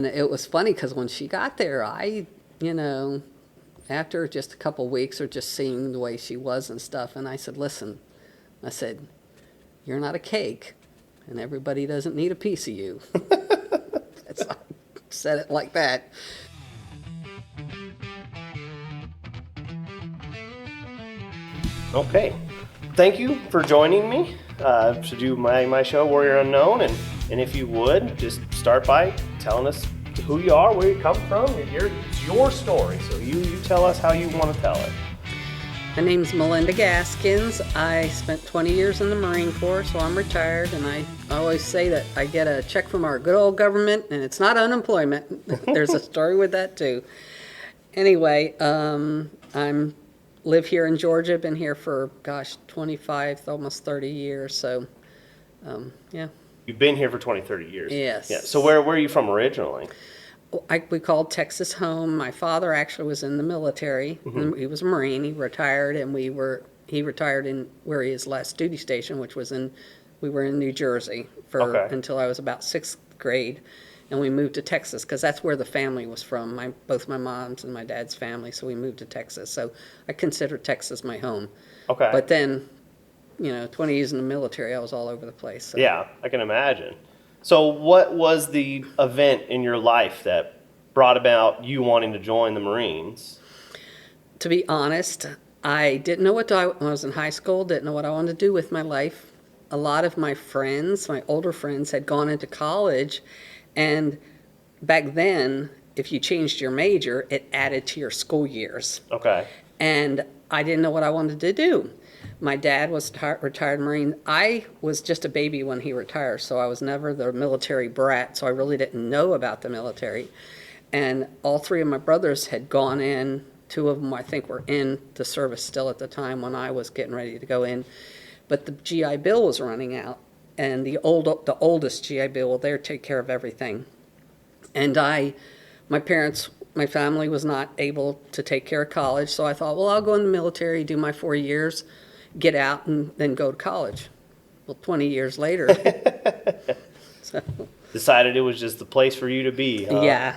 And it was funny because when she got there, after just a couple weeks or just seeing the way she was and stuff, and I said, listen, I said, you're not a cake, and everybody doesn't need a piece of you. I said it like that. Okay. Thank you for joining me to do my show, Warrior Unknown. And if you would, just start by telling us who you are, where you come from. It's your story, so you tell us how you want to tell it. My name's Melinda Gaskins. I spent 20 years in the Marine Corps, so I'm retired, and I always say that I get a check from our good old government, and it's not unemployment. There's a story with that, too. Anyway, I'm live here in Georgia, been here for, 25, almost 30 years, so, yeah. You've been here for 20, 30 years. Yes. Yeah. So where are you from originally? We called Texas home. My father actually was in the military. Mm-hmm. He was a Marine. He retired, and he retired in where his last duty station, which was we were in New Jersey until I was about 6th grade, and we moved to Texas because that's where the family was from. Both my mom's and my dad's family, so we moved to Texas. So I consider Texas my home. Okay. But then, 20 years in the military, I was all over the place. So. Yeah, I can imagine. So what was the event in your life that brought about you wanting to join the Marines? To be honest, I didn't know when I was in high school, didn't know what I wanted to do with my life. A lot of my friends, my older friends, had gone into college, and back then, if you changed your major, it added to your school years. Okay. And I didn't know what I wanted to do. My dad was retired Marine. I was just a baby when he retired, so I was never the military brat, so I really didn't know about the military. And all three of my brothers had gone in. 2 of them, I think, were in the service still at the time when I was getting ready to go in. But the GI Bill was running out, and the oldest GI Bill will there take care of everything. And my family was not able to take care of college, so I thought, well, I'll go in the military, do my 4 years, get out, and then go to college. Well, 20 years later. So. Decided it was just the place for you to be, huh? Yeah.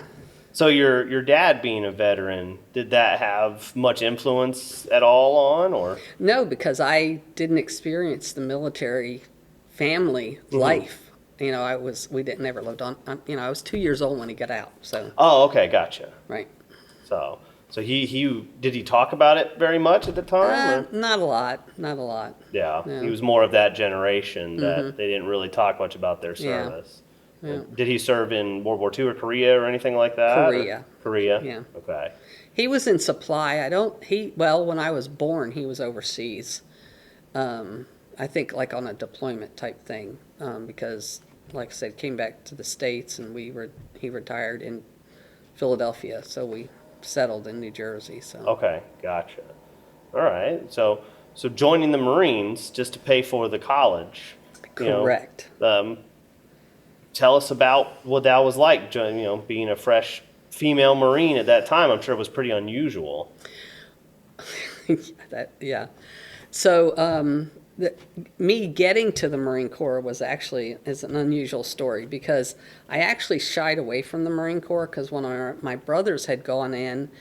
So your dad being a veteran, did that have much influence at all on, or? No, because I didn't experience the military family life. We never lived on, I was 2 years old when he got out, so. Oh, okay, gotcha. Right. So did he talk about it very much at the time? Not a lot. Yeah, No. he was more of that generation that they didn't really talk much about their service. Yeah. Did he serve in World War II or Korea or anything like that? Korea? Yeah. Okay. He was in supply. When I was born, he was overseas. I think like on a deployment type thing, because, like I said, came back to the States, and he retired in Philadelphia, so we settled in New Jersey. So. Okay, gotcha. All right. So joining the Marines just to pay for the college. Correct. Tell us about what that was like, being a fresh female Marine at that time. I'm sure it was pretty unusual. Yeah. So me getting to the Marine Corps is an unusual story, because I actually shied away from the Marine Corps because one of my brothers had gone in,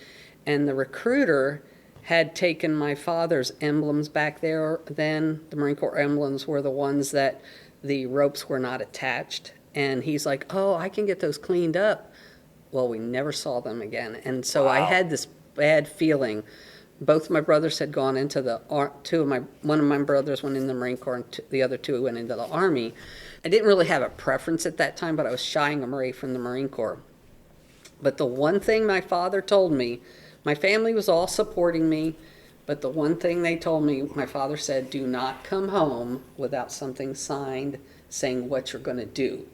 and the recruiter had taken my father's emblems back there. Then the Marine Corps emblems were the ones that the ropes were not attached. And he's like, oh, I can get those cleaned up. Well, we never saw them again. And so I had this bad feeling. Both my brothers had gone into one of my brothers went in the Marine Corps, and the other 2 went into the Army. I didn't really have a preference at that time, but I was shying them away from the Marine Corps. But the one thing my father told me, my family was all supporting me, but the one thing they told me, my father said, do not come home without something signed saying what you're going to do.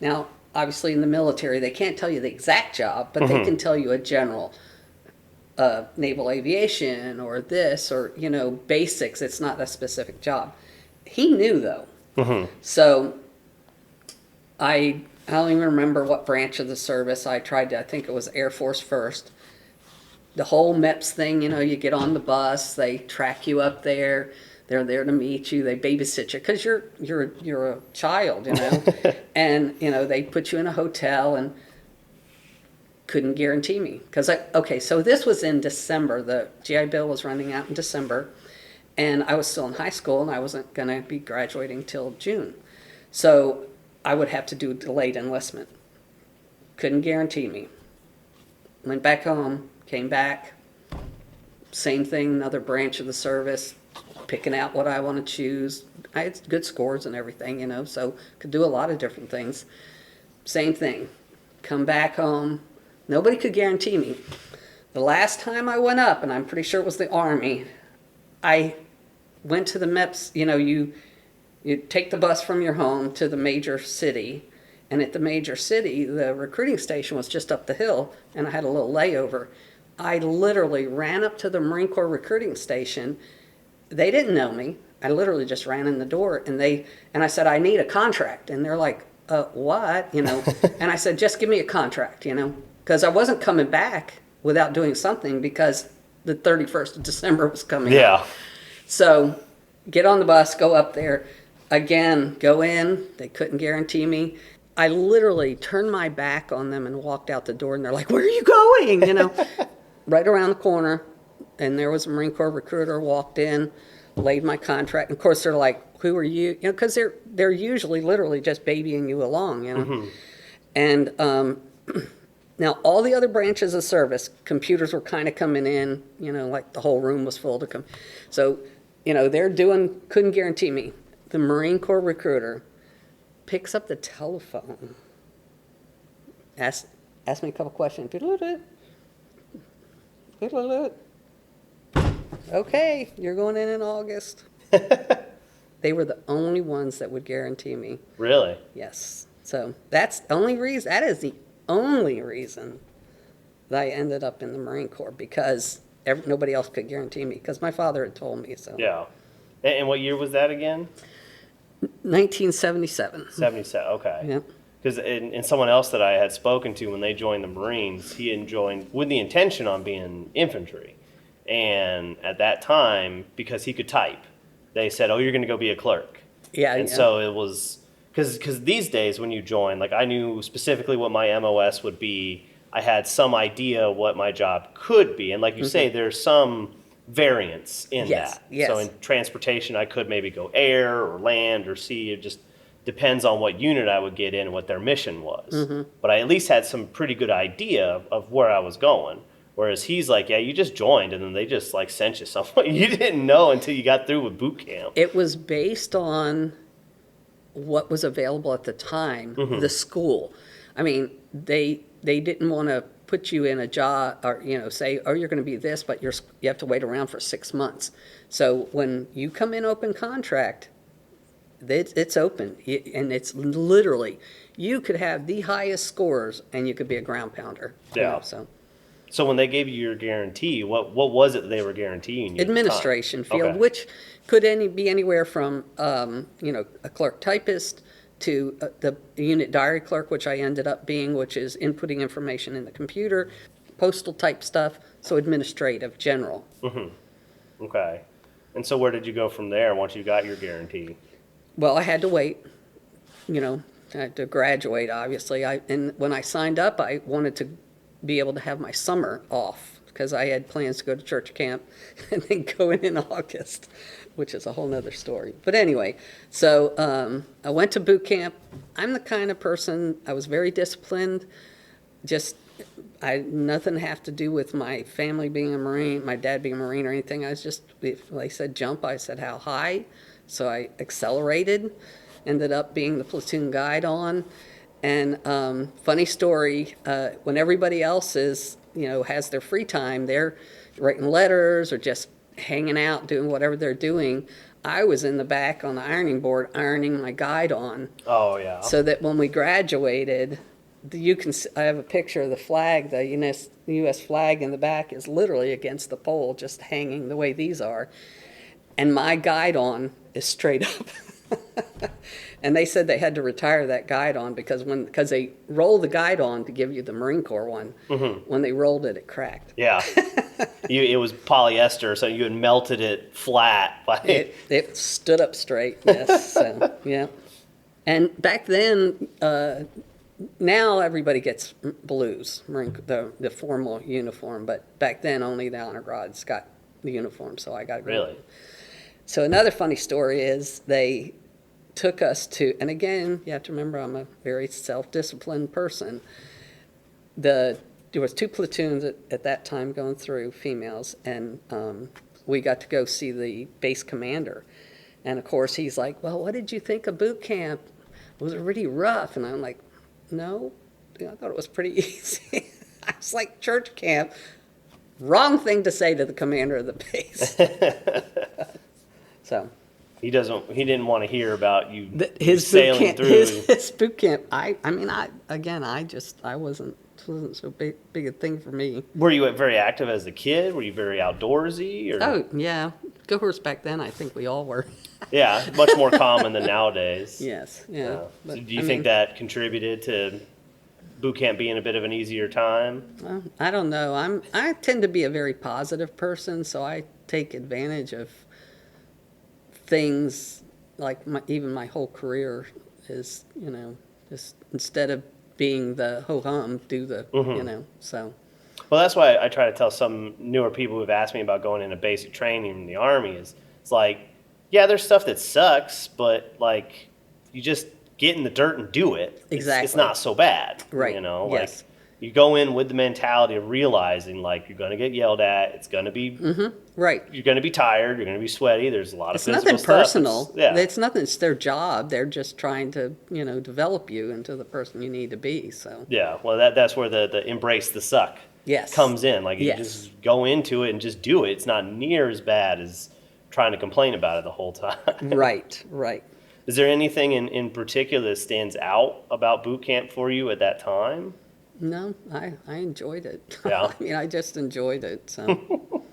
Now, obviously in the military, they can't tell you the exact job, but they can tell you a general. Naval aviation or this or, basics. It's not a specific job. He knew, though. Mm-hmm. So I don't even remember what branch of the service I think it was Air Force first. The whole MEPS thing, you get on the bus, they track you up there. They're there to meet you. They babysit you because you're a child, and they put you in a hotel, and couldn't guarantee me. So this was in December. The GI Bill was running out in December, and I was still in high school, and I wasn't going to be graduating till June. So I would have to do delayed enlistment. Couldn't guarantee me. Went back home, came back, same thing, another branch of the service, picking out what I want to choose. I had good scores and everything, so could do a lot of different things. Same thing. Come back home. Nobody could guarantee me. The last time I went up, and I'm pretty sure it was the Army, I went to the MEPS. You take the bus from your home to the major city, and at the major city, the recruiting station was just up the hill, and I had a little layover. I literally ran up to the Marine Corps recruiting station. They didn't know me. I literally just ran in the door, and I said, I need a contract. And they're like, what? And I said, just give me a contract, because I wasn't coming back without doing something, because the 31st of December was coming up. So get on the bus, go up there. Again, go in. They couldn't guarantee me. I literally turned my back on them and walked out the door, and they're like, where are you going? Right around the corner, and there was a Marine Corps recruiter, walked in, laid my contract. And of course, they're like, who are you? Because they're usually literally just babying you along, Mm-hmm. And now all the other branches of service, computers were kind of coming in, like the whole room was full to come. So, couldn't guarantee me. The Marine Corps recruiter picks up the telephone, asks me a couple questions. Okay, you're going in August. They were the only ones that would guarantee me. Really? Yes. So that's the only reason. That is the only reason that I ended up in the Marine Corps, because nobody else could guarantee me, because my father had told me so. Yeah. And what year was that again? 1977. 77. Okay. Yep. Because and someone else that I had spoken to when they joined the Marines, he had joined with the intention on being infantry. And at that time, because he could type, they said, oh, you're going to go be a clerk. Yeah. And so it was, because these days when you join, like I knew specifically what my MOS would be. I had some idea what my job could be. And like you say, there's some variance in that. Yes. So in transportation, I could maybe go air or land or sea. It just depends on what unit I would get in and what their mission was. Mm-hmm. But I at least had some pretty good idea of where I was going. Whereas he's like, yeah, you just joined, and then they just like sent you somewhere you didn't know until you got through with boot camp. It was based on what was available at the time, the school. I mean, they didn't want to put you in a job or, say, oh, you're going to be this, but you have to wait around for 6 months. So when you come in open contract, it's open, and it's literally, you could have the highest scores and you could be a ground pounder. Yeah. So when they gave you your guarantee, what was it they were guaranteeing you? Administration field, Okay. which could be anywhere from, a clerk typist to the unit diary clerk, which I ended up being, which is inputting information in the computer, postal type stuff, so administrative, general. Mm-hmm. Okay. And so where did you go from there once you got your guarantee? Well, I had to wait, I had to graduate, obviously. And when I signed up, I wanted to be able to have my summer off, because I had plans to go to church camp and then go in August, which is a whole nother story. But anyway, so I went to boot camp. I'm the kind of person, I was very disciplined. Nothing have to do with my family being a Marine, my dad being a Marine or anything. I was just, if they said jump, I said how high. So I accelerated, ended up being the platoon guide on. And funny story, when everybody else is, has their free time, they're writing letters or just hanging out, doing whatever they're doing. I was in the back on the ironing board, ironing my guide on. Oh, yeah. So that when we graduated, I have a picture of the flag, the U.S. flag in the back is literally against the pole, just hanging the way these are. And my guide on is straight up. And they said they had to retire that guide on because they roll the guide on to give you the Marine Corps one. Mm-hmm. When they rolled it, it cracked. Yeah. It was polyester, so you had melted it flat. It stood up straight, yes. So, yeah. And back then, now everybody gets blues, the formal uniform, but back then only the honor guards got the uniform, so I got to go. Really? So another funny story is they took us to, and again, you have to remember I'm a very self-disciplined person. There was 2 platoons at that time going through, females, and we got to go see the base commander. And of course he's like, well, what did you think of boot camp? Was it really rough? And I'm like, no, I thought it was pretty easy. I was like, church camp. Wrong thing to say to the commander of the base. So he didn't want to hear about you his sailing boot camp, through. his boot camp. I wasn't so big a thing for me. Were you very active as a kid? Were you very outdoorsy? Or? Oh yeah, go horse back then. I think we all were. Yeah, much more common than nowadays. Yes, yeah. So do you think that contributed to boot camp being a bit of an easier time? Well, I don't know. I tend to be a very positive person, so I take advantage of things like even my whole career is, just instead of being the ho-hum, do the, so. Well, that's why I try to tell some newer people who've asked me about going into basic training in the Army it's like, yeah, there's stuff that sucks, but like you just get in the dirt and do it. Exactly. It's not so bad. Right. Like you go in with the mentality of realizing like you're going to get yelled at. It's going to be right. You're going to be tired. You're going to be sweaty. There's a lot of It's physical nothing stuff. personal. It's nothing. It's their job. They're just trying to, develop you into the person you need to be. So. Yeah. Well, that's where the embrace the suck comes in. Like you just go into it and just do it. It's not near as bad as trying to complain about it the whole time. Right. Right. Is there anything in particular that stands out about boot camp for you at that time? No, I enjoyed it. Yeah. I just enjoyed it. So.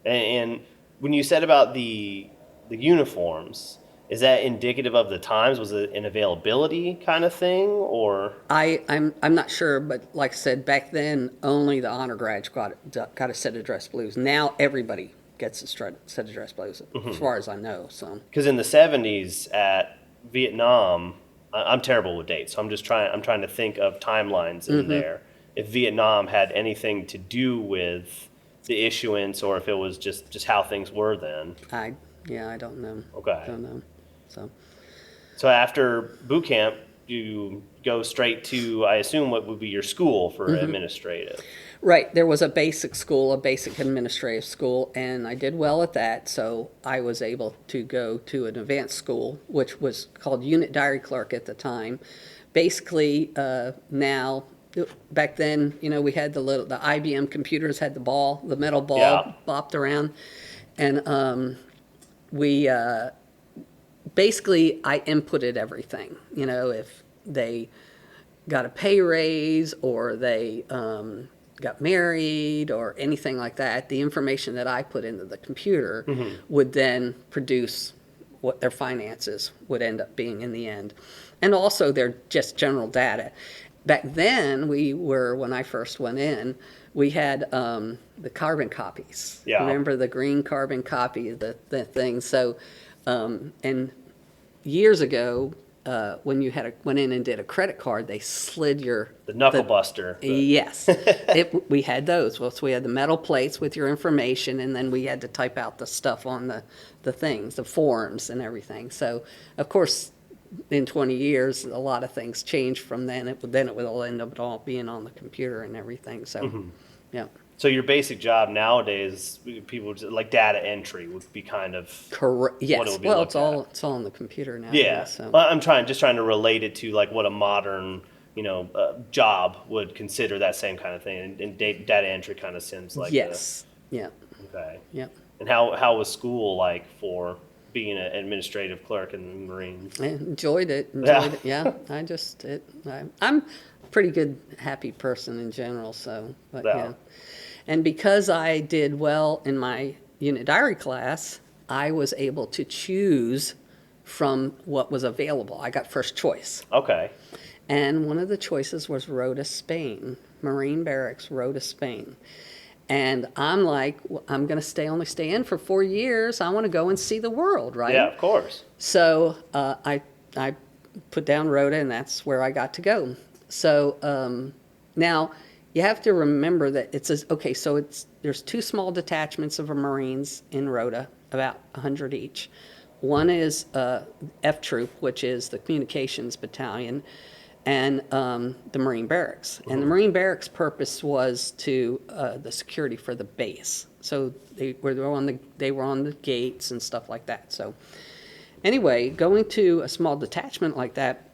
And when you said about the uniforms, is that indicative of the times? Was it an availability kind of thing, or? I'm not sure, but like I said, back then only the honor grads got a set of dress blues. Now everybody gets a set of dress blues, as far as I know. So. Because in the 70s at Vietnam, I'm terrible with dates, so I'm trying to think of timelines in there. If Vietnam had anything to do with the issuance, or if it was just how things were then. I don't know. Okay. I don't know. So after boot camp, you go straight to, I assume, what would be your school for administrative. Right. There was a basic school, a basic administrative school, and I did well at that. So I was able to go to an advanced school, which was called Unit Diary Clerk at the time. Basically, now, back then, we had the IBM computers had the metal ball bopped around, and we basically I inputted everything. If they got a pay raise or they got married or anything like that, the information that I put into the computer would then produce what their finances would end up being in the end. And also their just general data. Back then, when I first went in, we had the carbon copies. Yeah. Remember the green carbon copy of the thing? So, and years ago, when you went in and did a credit card, they slid the knuckle buster. Yes, we had those. Well, so we had the metal plates with your information, and then we had to type out the stuff on the things, the forms and everything. So, of course, in 20 years, a lot of things changed from then. It would all end up all being on the computer and everything. So, yeah. So your basic job nowadays, people like data entry would be kind of correct. Yes. What it would be Well, it's all on the computer now. Yeah. So. Well, I'm trying to relate it to like what a modern job would consider that same kind of thing, and data entry kind of seems like yes. Yeah. Okay. Yep. And how was school like for being an administrative clerk in the Marines? I enjoyed it. Yeah. I'm a pretty good, happy person in general. So, but yeah. And because I did well in my unit diary class, I was able to choose from what was available. I got first choice. Okay. And one of the choices was Rota, Spain, Marine Barracks, Rota, Spain. And I'm like, well, I'm going to only stay in for 4 years. I want to go and see the world, right? Yeah, of course. So I put down Rota, and that's where I got to go. So now you have to remember that there's two small detachments of Marines in Rota, about 100 each. One is F Troop, which is the communications battalion, and the Marine barracks. And the Marine barracks purpose was to the security for the base. So they were on the gates and stuff like that. So anyway, going to a small detachment like that,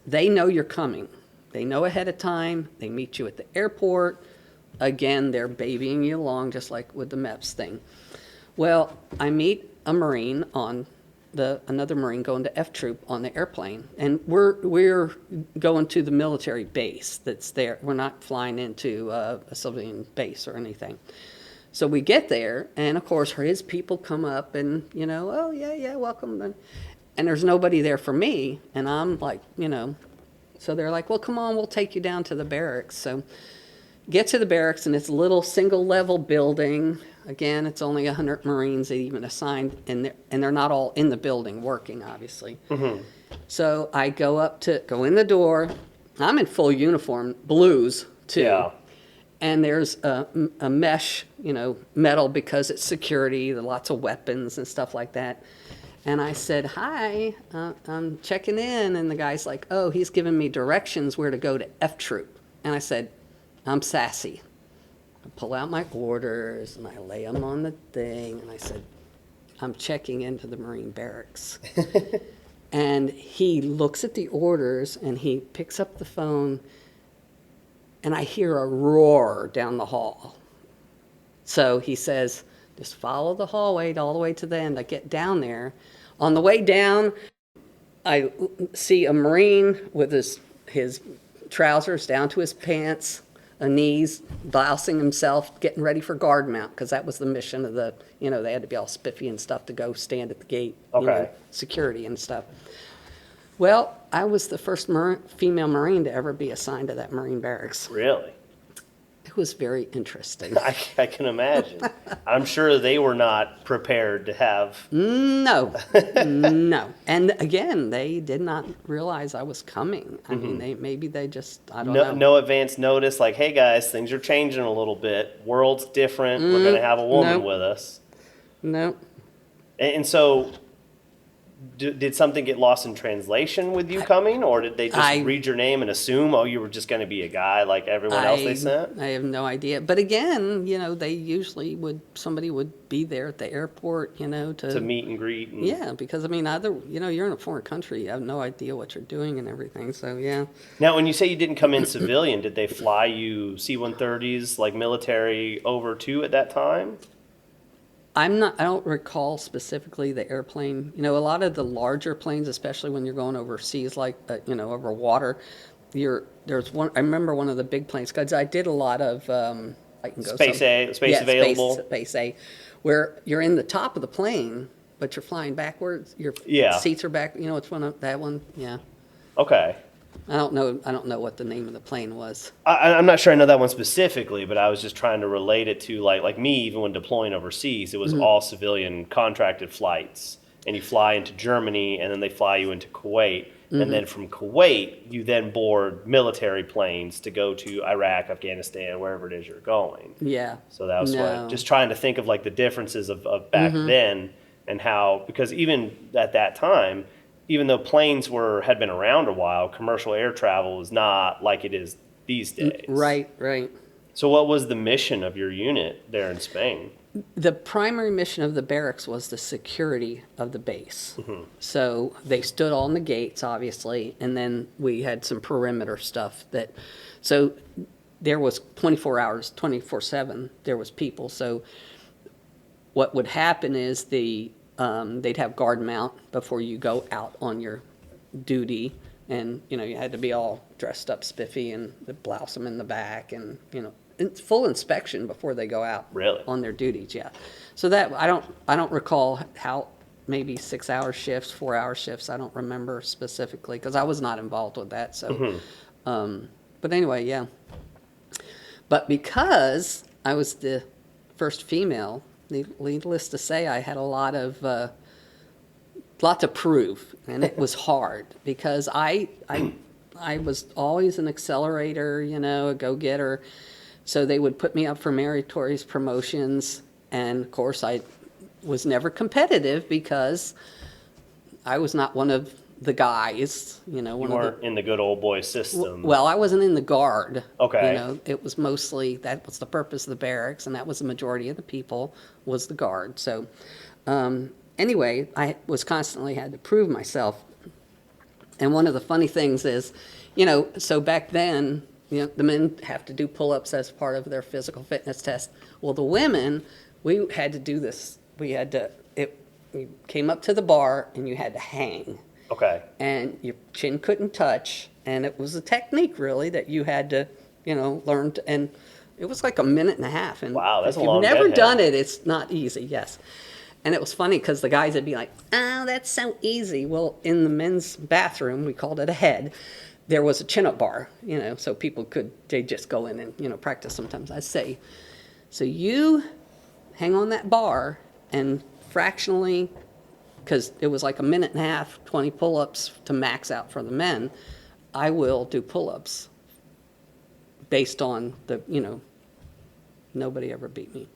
they know you're coming. They know ahead of time. They meet you at the airport. Again, they're babying you along, just like with the MEPS thing. Well, I meet a Marine another Marine going to F Troop on the airplane, and we're going to the military base that's there. We're not flying into a civilian base or anything. So we get there, and of course his people come up and, oh yeah, welcome. And there's nobody there for me, and I'm like, so they're like, well, come on, we'll take you down to the barracks. So get to the barracks, and it's a little single-level building. Again, it's only 100 Marines they even assigned, and they're not all in the building working, obviously. Mm-hmm. So I go in the door. I'm in full uniform, blues, too. Yeah. And there's a mesh, metal, because it's security, lots of weapons and stuff like that. And I said, hi, I'm checking in. And the guy's like, oh, he's giving me directions where to go to F Troop. And I said, I'm sassy. I pull out my orders and I lay them on the thing. And I said, I'm checking into the Marine barracks. And he looks at the orders and he picks up the phone. And I hear a roar down the hall. So he says, just follow the hallway all the way to the end. I get down there. On the way down, I see a Marine with his trousers down to his pants, knees, blousing himself, getting ready for guard mount, because that was the mission of they had to be all spiffy and stuff to go stand at the gate, security and stuff. Well, I was the first female Marine to ever be assigned to that Marine barracks. Really? It was very interesting. I can imagine. I'm sure they were not prepared to have... No. And again, they did not realize I was coming. I mean, they just, I don't know. No advance notice, like, hey guys, things are changing a little bit. World's different. We're going to have a woman with us. No. And so... Did something get lost in translation with you coming, or did they just read your name and assume, you were just going to be a guy like everyone else they sent? I have no idea. But again, they usually somebody would be there at the airport, to meet and greet. Yeah, because you're in a foreign country, you have no idea what you're doing and everything. So yeah. Now, when you say you didn't come in civilian, did they fly you C-130s like military over too at that time? I don't recall specifically the airplane. A lot of the larger planes, especially when you're going overseas, like, over water, there's one, I remember one of the big planes, because I did a lot of, Space available. Space A, where you're in the top of the plane, but you're flying backwards. Your seats are back. It's that one. Yeah. Okay. I don't know what the name of the plane was. I'm not sure I know that one specifically, but I was just trying to relate it to like me, even when deploying overseas, it was all civilian contracted flights. And you fly into Germany, and then they fly you into Kuwait. And then from Kuwait, you then board military planes to go to Iraq, Afghanistan, wherever it is you're going. Yeah. So that was what, just trying to think of like the differences of back then, and how, because even at that time, even though planes had been around a while, commercial air travel is not like it is these days. Right. So what was the mission of your unit there in Spain? The primary mission of the barracks was the security of the base. Mm-hmm. So they stood on the gates, obviously, and then we had some perimeter stuff so there was 24 hours, 24/7, there was people. So what would happen is they'd have guard mount before you go out on your duty, and you had to be all dressed up spiffy and the blouse them in the back, and it's full inspection before they go out. Really? On their duties. Yeah. So that I don't recall how, maybe 6-hour shifts, 4-hour shifts. I don't remember specifically because I was not involved with that. So, but anyway, yeah. But because I was the first female, needless to say, I had a lot to prove, and it was hard because I I was always an accelerator, a go-getter. So they would put me up for meritorious promotions. And of course, I was never competitive because I was not one of the guys, You weren't in the good old boy system. Well, I wasn't in the guard. Okay. It was mostly, that was the purpose of the barracks, and that was the majority of the people, was the guard. So anyway, I was constantly had to prove myself. And one of the funny things is, so back then, the men have to do pull-ups as part of their physical fitness test. Well, the women, we had to do this. We came up to the bar and you had to hang. Okay. And your chin couldn't touch. And it was a technique, really, that you had to, learn. And it was like a minute and a half. And wow, that's if a long you've never dead done hang. it, it's not easy, yes. And it was funny because the guys would be like, oh, that's so easy. Well, in the men's bathroom, we called it a head, there was a chin-up bar, so people they just go in and, practice sometimes. I say, so you hang on that bar and fractionally, because it was like a minute and a half, 20 pull-ups to max out for the men, I will do pull-ups based on nobody ever beat me.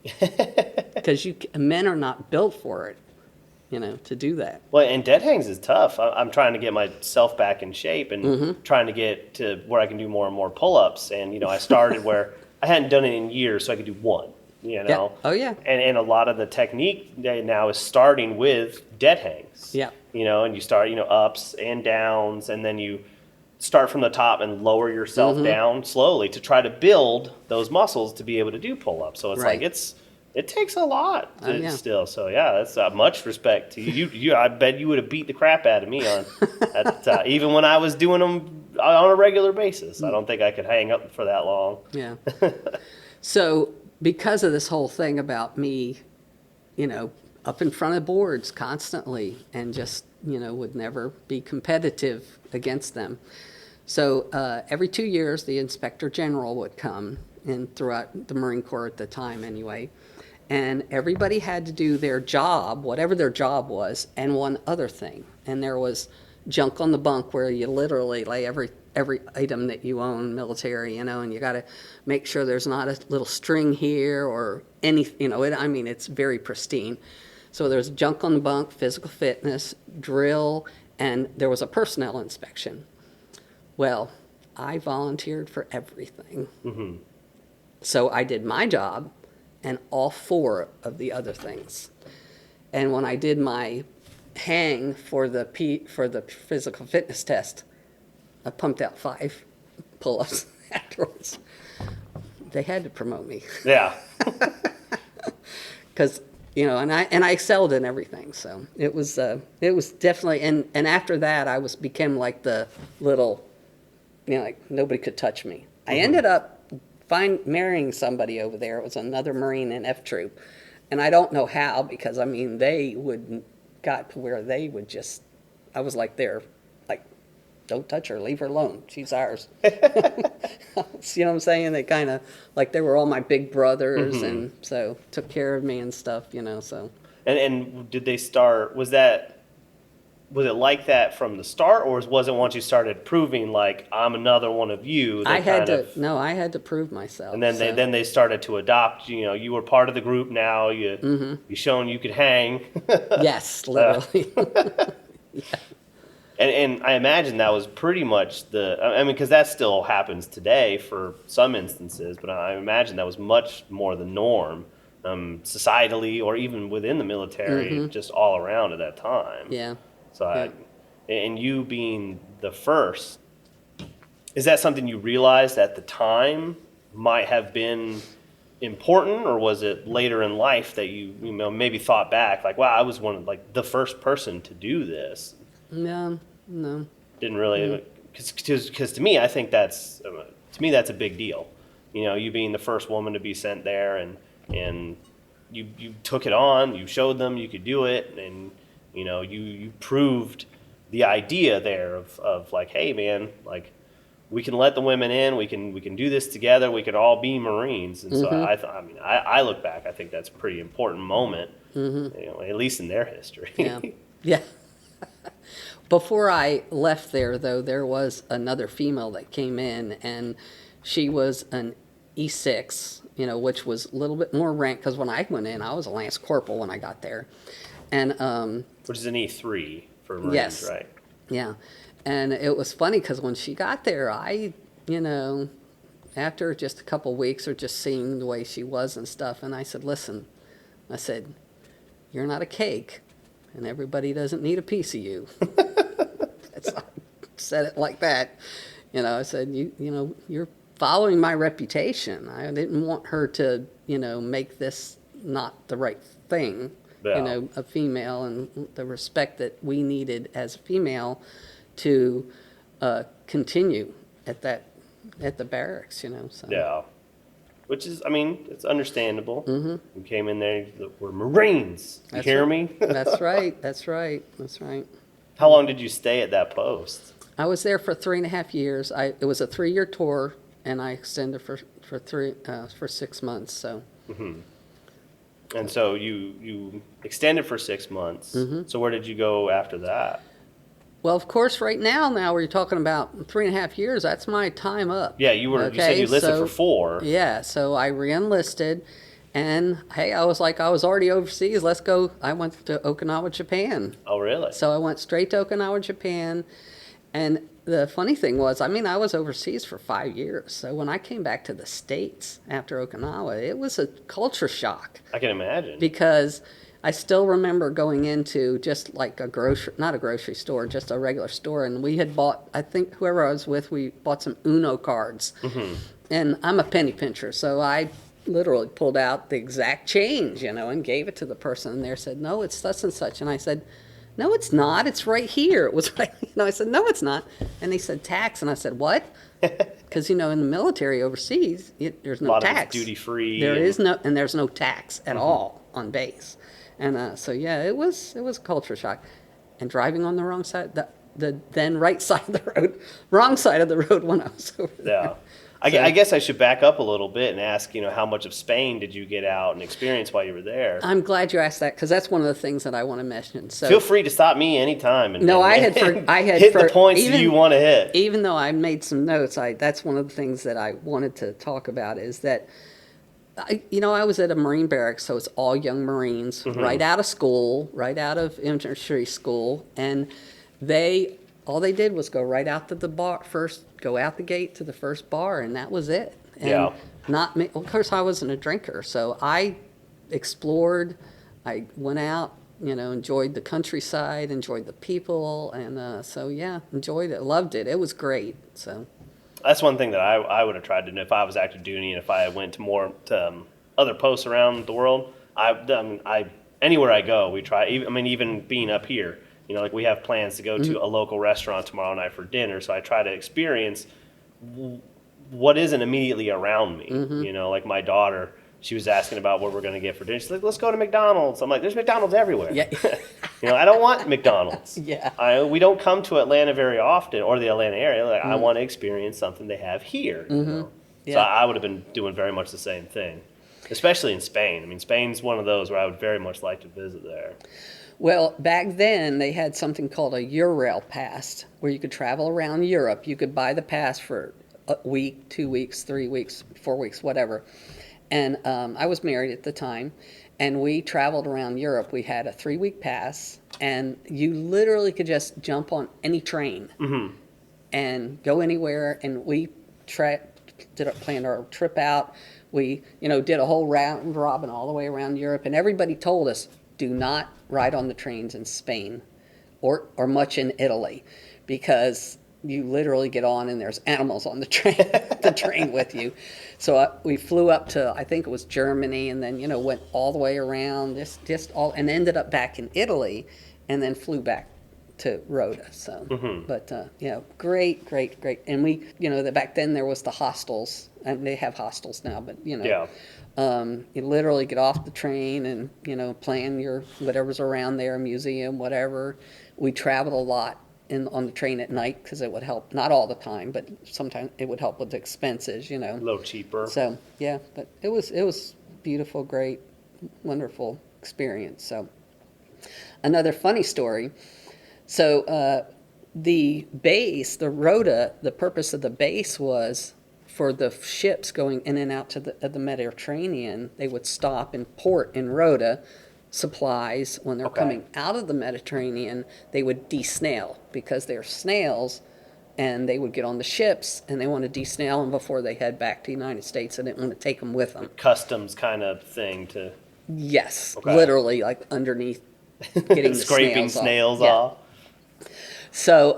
Because men are not built for it, to do that. Well, and dead hangs is tough. I'm trying to get myself back in shape and trying to get to where I can do more and more pull-ups. And, I started where I hadn't done it in years, so I could do one, Yeah. Oh, yeah. And a lot of the technique now is starting with dead hangs. Yeah. And you start, ups and downs, and then you start from the top and lower yourself down slowly to try to build those muscles to be able to do pull-ups. So it's Right. like it takes a lot Yeah. still. So yeah, that's much respect to you. I bet you would have beat the crap out of me even when I was doing them on a regular basis. I don't think I could hang up for that long. Yeah. So because of this whole thing about me, up in front of boards constantly and just, would never be competitive against them. So every 2 years, the inspector general would come in throughout the Marine Corps at the time anyway. And everybody had to do their job, whatever their job was, and one other thing. And there was junk on the bunk where you literally lay every item that you own, military, and you got to make sure there's not a little string here or anything, it's very pristine. So there's junk on the bunk, physical fitness, drill, and there was a personnel inspection. Well, I volunteered for everything. Mm-hmm. So I did my job and all 4 of the other things. And when I did my hang for the physical fitness test, I pumped out 5 pull-ups afterwards. They had to promote me. Yeah. Because and I excelled in everything. So it was definitely, and after that I became like the little, like nobody could touch me. I ended up marrying somebody over there. It was another Marine in F Troop, and I don't know how, because they got to where they would just, I was like, don't touch her, leave her alone, she's ours. You know what I'm saying? They kind of, like, they were all my big brothers, and so took care of me and stuff, so. And did they start, was it like that from the start, or was it once you started proving, like, I'm another one of you? I had to prove myself. And then they started to adopt, you were part of the group now, you shown you could hang. Yes, literally. Yeah. And I imagine that was pretty much because that still happens today for some instances, but I imagine that was much more the norm, societally or even within the military, just all around at that time. Yeah. So, and you being the first, is that something you realized at the time might have been important, or was it later in life that you maybe thought back, like, wow, I was the first person to do this? No. Didn't really, because to me, I think that's a big deal. You being the first woman to be sent there, and you took it on, you showed them you could do it, and you proved the idea there of like, hey man, like, we can let the women in, we can do this together, we can all be Marines. And so I look back, I think that's a pretty important moment, at least in their history. Yeah. Yeah. Before I left there, though, there was another female that came in, and she was an E6, which was a little bit more rank, because when I went in, I was a lance corporal when I got there. And which is an E3 for Marines, yes, right? yeah. And it was funny because when she got there, after just a couple weeks or just seeing the way she was and stuff, and I said, listen, I said, you're not a cake, and everybody doesn't need a piece of you. I said it like that. I said, you're following my reputation. I didn't want her to, make this not the right thing. Yeah. A female, and the respect that we needed as a female to continue at the barracks, So. Yeah. Which is, it's understandable. Mm-hmm. We came in there, we're Marines. You hear me? That's right. That's right. That's right. How long did you stay at that post? I was there for 3.5 years. It was a 3-year tour, and I extended for 6 months. So. Mm-hmm. And so you extended for 6 months. Mm-hmm. So where did you go after that? Well, of course, right now we're talking about 3.5 years. That's my time up. Yeah, you said you listed for 4. Yeah, so I re-enlisted, and hey, I was already overseas. Let's go. I went to Okinawa, Japan. Oh, really? So I went straight to Okinawa, Japan, and the funny thing was, I was overseas for 5 years. So when I came back to the States after Okinawa, it was a culture shock. I can imagine. Because I still remember going into just like not a grocery store, just a regular store. And we had bought, I think whoever I was with, we bought some Uno cards. Mm-hmm. And I'm a penny pincher. So I literally pulled out the exact change, and gave it to the person. And they said, no, it's such and such. And I said, no, it's not. It's right here. It was right. I said, no, it's not. And they said, tax. And I said, what? Because, in the military overseas, there's no tax. Duty free. There's no tax at all on base. And so, yeah, it was a culture shock. And driving on the wrong side, the then right side of the road, wrong side of the road when I was over there. Yeah. I guess I should back up a little bit and ask, how much of Spain did you get out and experience while you were there? I'm glad you asked that, because that's one of the things that I want to mention. So feel free to stop me anytime. I had hit the points you want to hit. Even though I made some notes, that's one of the things that I wanted to talk about is that, I was at a Marine barracks, so it's all young Marines, mm-hmm. right out of school, right out of infantry school, and all they did was go right out to the bar go out the gate to the first bar, and that was it. And yeah. Not me. Of course, I wasn't a drinker, so I explored. I went out, enjoyed the countryside, enjoyed the people, and so yeah, enjoyed it, loved it. It was great. So that's one thing that I would have tried to do if I was active duty and if I went to other posts around the world. I anywhere I go, we try. Even being up here. Like we have plans to go to a local restaurant tomorrow night for dinner, so I try to experience what isn't immediately around me. Mm-hmm. Like my daughter, she was asking about what we're going to get for dinner. She's like, let's go to McDonald's. I'm like, there's McDonald's everywhere. Yeah. I don't want McDonald's. Yeah. We don't come to Atlanta very often, or the Atlanta area. Like, I want to experience something they have here. Mm-hmm. Yeah. So I would have been doing very much the same thing, especially in Spain. Spain's one of those where I would very much like to visit there. Well, back then they had something called a Eurail pass, where you could travel around Europe. You could buy the pass for a week, 2 weeks, 3 weeks, 4 weeks, whatever. And I was married at the time, and we traveled around Europe. We had a 3-week pass, and you literally could just jump on any train mm-hmm. and go anywhere. And we planned our trip out. We, did a whole round robin all the way around Europe, and everybody told us, do not ride on the trains in Spain or much in Italy, because you literally get on and there's animals on the train with you. So we flew up to, I think it was Germany, and then, went all the way around, and ended up back in Italy, and then flew back to Rota. So, mm-hmm. But, great. And we, back then there was the hostels, and they have hostels now, but, Yeah. You literally get off the train and, plan your whatever's around there, museum, whatever. We traveled a lot on the train at night because it would help, not all the time, but sometimes it would help with the expenses, A little cheaper. So, yeah, but it was beautiful, great, wonderful experience. So, another funny story. So the base, the Rota, the purpose of the base was for the ships going in and out to the Mediterranean. They would stop in port in Rota, supplies. When they're coming out of the Mediterranean, they would desnail because they're snails, and they would get on the ships and they want to desnail them before they head back to the United States. They didn't want to take them with them. Customs kind of thing to. Yes, literally like underneath, getting the scraping snails off. So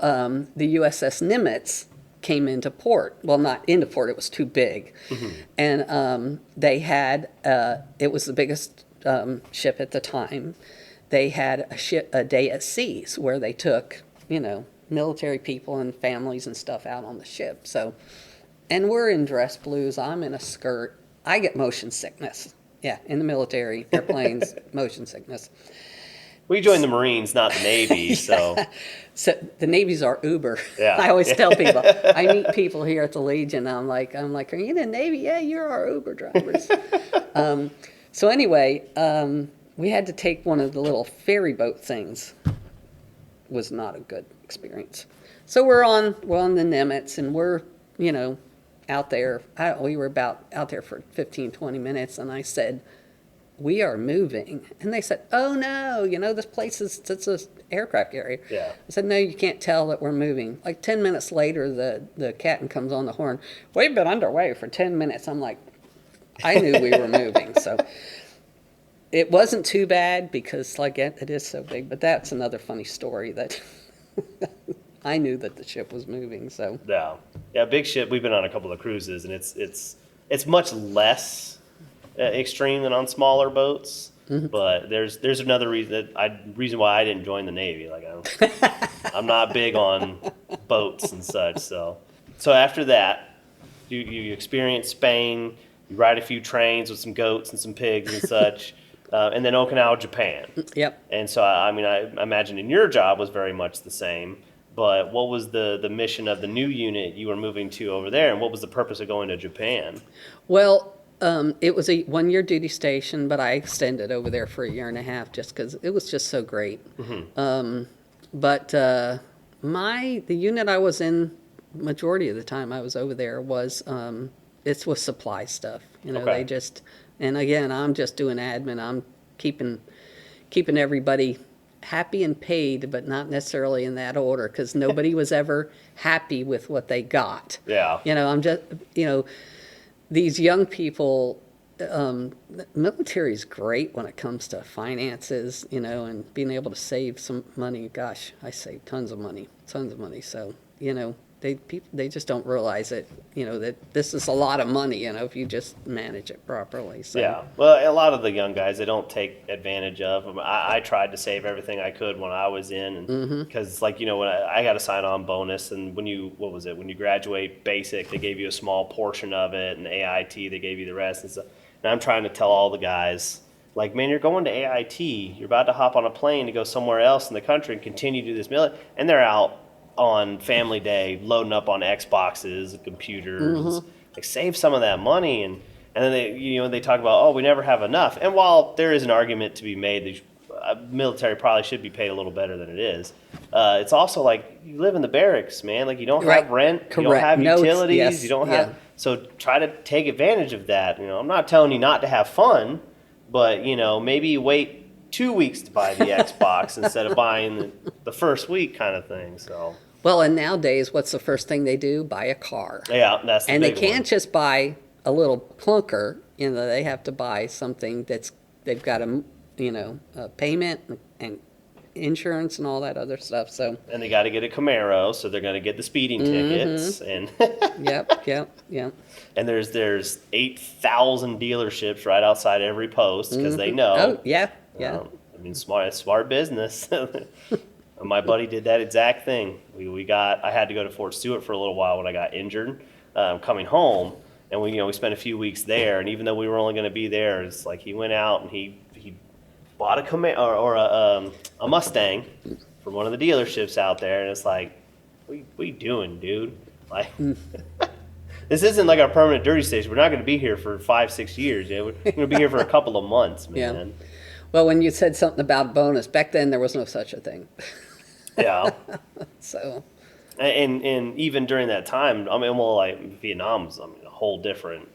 the USS Nimitz came into port. Well, not into port; it was too big, and they had. It was the biggest ship at the time. They had a day at sea where they took, military people and families and stuff out on the ship. So, and we're in dress blues. I'm in a skirt. I get motion sickness. Yeah, in the military, airplanes, motion sickness. We joined the Marines, not the Navy, so. So the Navy's our Uber. Yeah. I always tell people. I meet people here at the Legion. I'm like, are you in the Navy? Yeah, you're our Uber drivers. So anyway, we had to take one of the little ferry boat things. Was not a good experience. So we're on the Nimitz, and we're out there. We were out there for 15, 20 minutes, and I said, "We are moving." And they said, "Oh no, this place it's an aircraft carrier." Yeah. I said, "No, you can't tell that we're moving." Like 10 minutes later, the captain comes on the horn. "We've been underway for 10 minutes." I'm like, I knew we were moving. So it wasn't too bad because it is so big, but that's another funny story that I knew that the ship was moving. So yeah, big ship. We've been on a couple of cruises, and it's much less extreme than on smaller boats. Mm-hmm. But there's another reason why I didn't join the Navy. Like I'm not big on boats and such. So after that, you experience Spain. You ride a few trains with some goats and some pigs and such. And then Okinawa, Japan. Yep. And so, I imagine in your job was very much the same. But what was the mission of the new unit you were moving to over there, and what was the purpose of going to Japan? Well, it was a 1-year duty station, but I extended over there for 1.5 years just because it was just so great. Mm-hmm. But the unit I was in, majority of the time I was over there was it was supply stuff. They just. And again, I'm just doing admin. I'm keeping everybody happy and paid, but not necessarily in that order, because nobody was ever happy with what they got. Yeah. I'm just, these young people, the military is great when it comes to finances, and being able to save some money. Gosh, I saved tons of money. So, they just don't realize it, that this is a lot of money, if you just manage it properly. So. Yeah. Well, a lot of the young guys, they don't take advantage of them. I tried to save everything I could when I was in, because when I got a sign-on bonus, and when you graduate basic, they gave you a small portion of it, and AIT, they gave you the rest. And I'm trying to tell all the guys, like, man, you're going to AIT, you're about to hop on a plane to go somewhere else in the country and continue to do this military, and they're out on family day loading up on Xboxes, computers. Like, save some of that money, and then they talk about, we never have enough. And while there is an argument to be made that military probably should be paid a little better than it is, it's also like, you live in the barracks, man. Like, you don't have rent, you don't have utilities, you don't have. So try to take advantage of that. I'm not telling you not to have fun, but maybe wait 2 weeks to buy the Xbox instead of buying the first week, kind of thing. So. Well, and nowadays, what's the first thing they do? Buy a car. Yeah, that's the and big they can't just buy a little clunker. They have to buy something they've got a payment and insurance and all that other stuff. So. And they got to get a Camaro, so they're going to get the speeding tickets. And. Yep. And there's 8,000 dealerships right outside every post because they know. Oh yeah. Smart business. My buddy did that exact thing. I had to go to Fort Stewart for a little while when I got injured, coming home, and we spent a few weeks there. And even though we were only going to be there, it's like he went out and he bought a Camaro or a Mustang from one of the dealerships out there, and it's like, what you doing, dude? Like, this isn't like our permanent duty station. We're not going to be here for 5-6 years. We're going to be here for a couple of months, man. Yeah. Well, when you said something about a bonus, back then there was no such a thing. Yeah. So, And even during that time, I mean, well, like Vietnam's, I mean, a whole different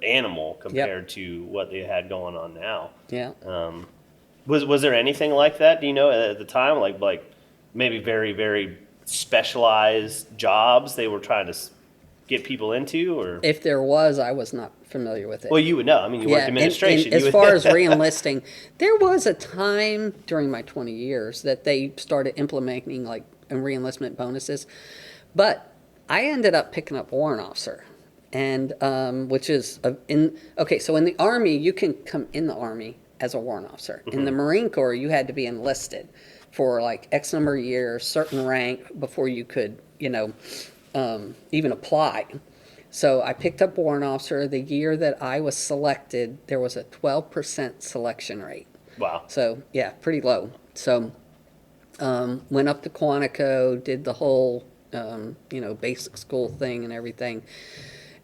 animal compared to what they had going on now. yeah. Was there anything like that? Do you know at the time, like maybe very very specialized jobs they were trying to get people into, or If there was, I was not familiar with it. well, you would know. I mean, you worked administration. And You as would- far as reenlisting, there was a time during my 20 years that they started implementing like reenlistment bonuses, but I ended up picking up warrant officer, and which is so in the Army you can come in the Army as a warrant officer. In the Marine Corps you had to be enlisted for like X number of years, certain rank before you could even apply. So I picked up warrant officer. The year that I was selected, there was a 12% selection rate. Wow. So yeah, pretty low. So went up to Quantico, did the whole basic school thing and everything.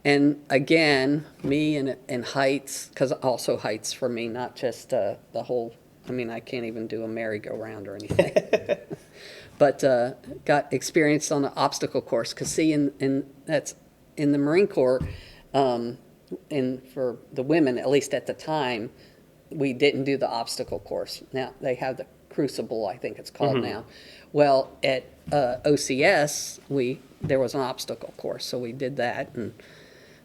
And again, me and heights, because also heights for me, not just the whole. I mean, I can't even do a merry-go-round or anything. But got experience on the obstacle course. Because see, that's in the Marine Corps, and for the women, at least at the time, we didn't do the obstacle course. Now they have the Crucible, I think it's called now. Well, at OCS, there was an obstacle course, so we did that, and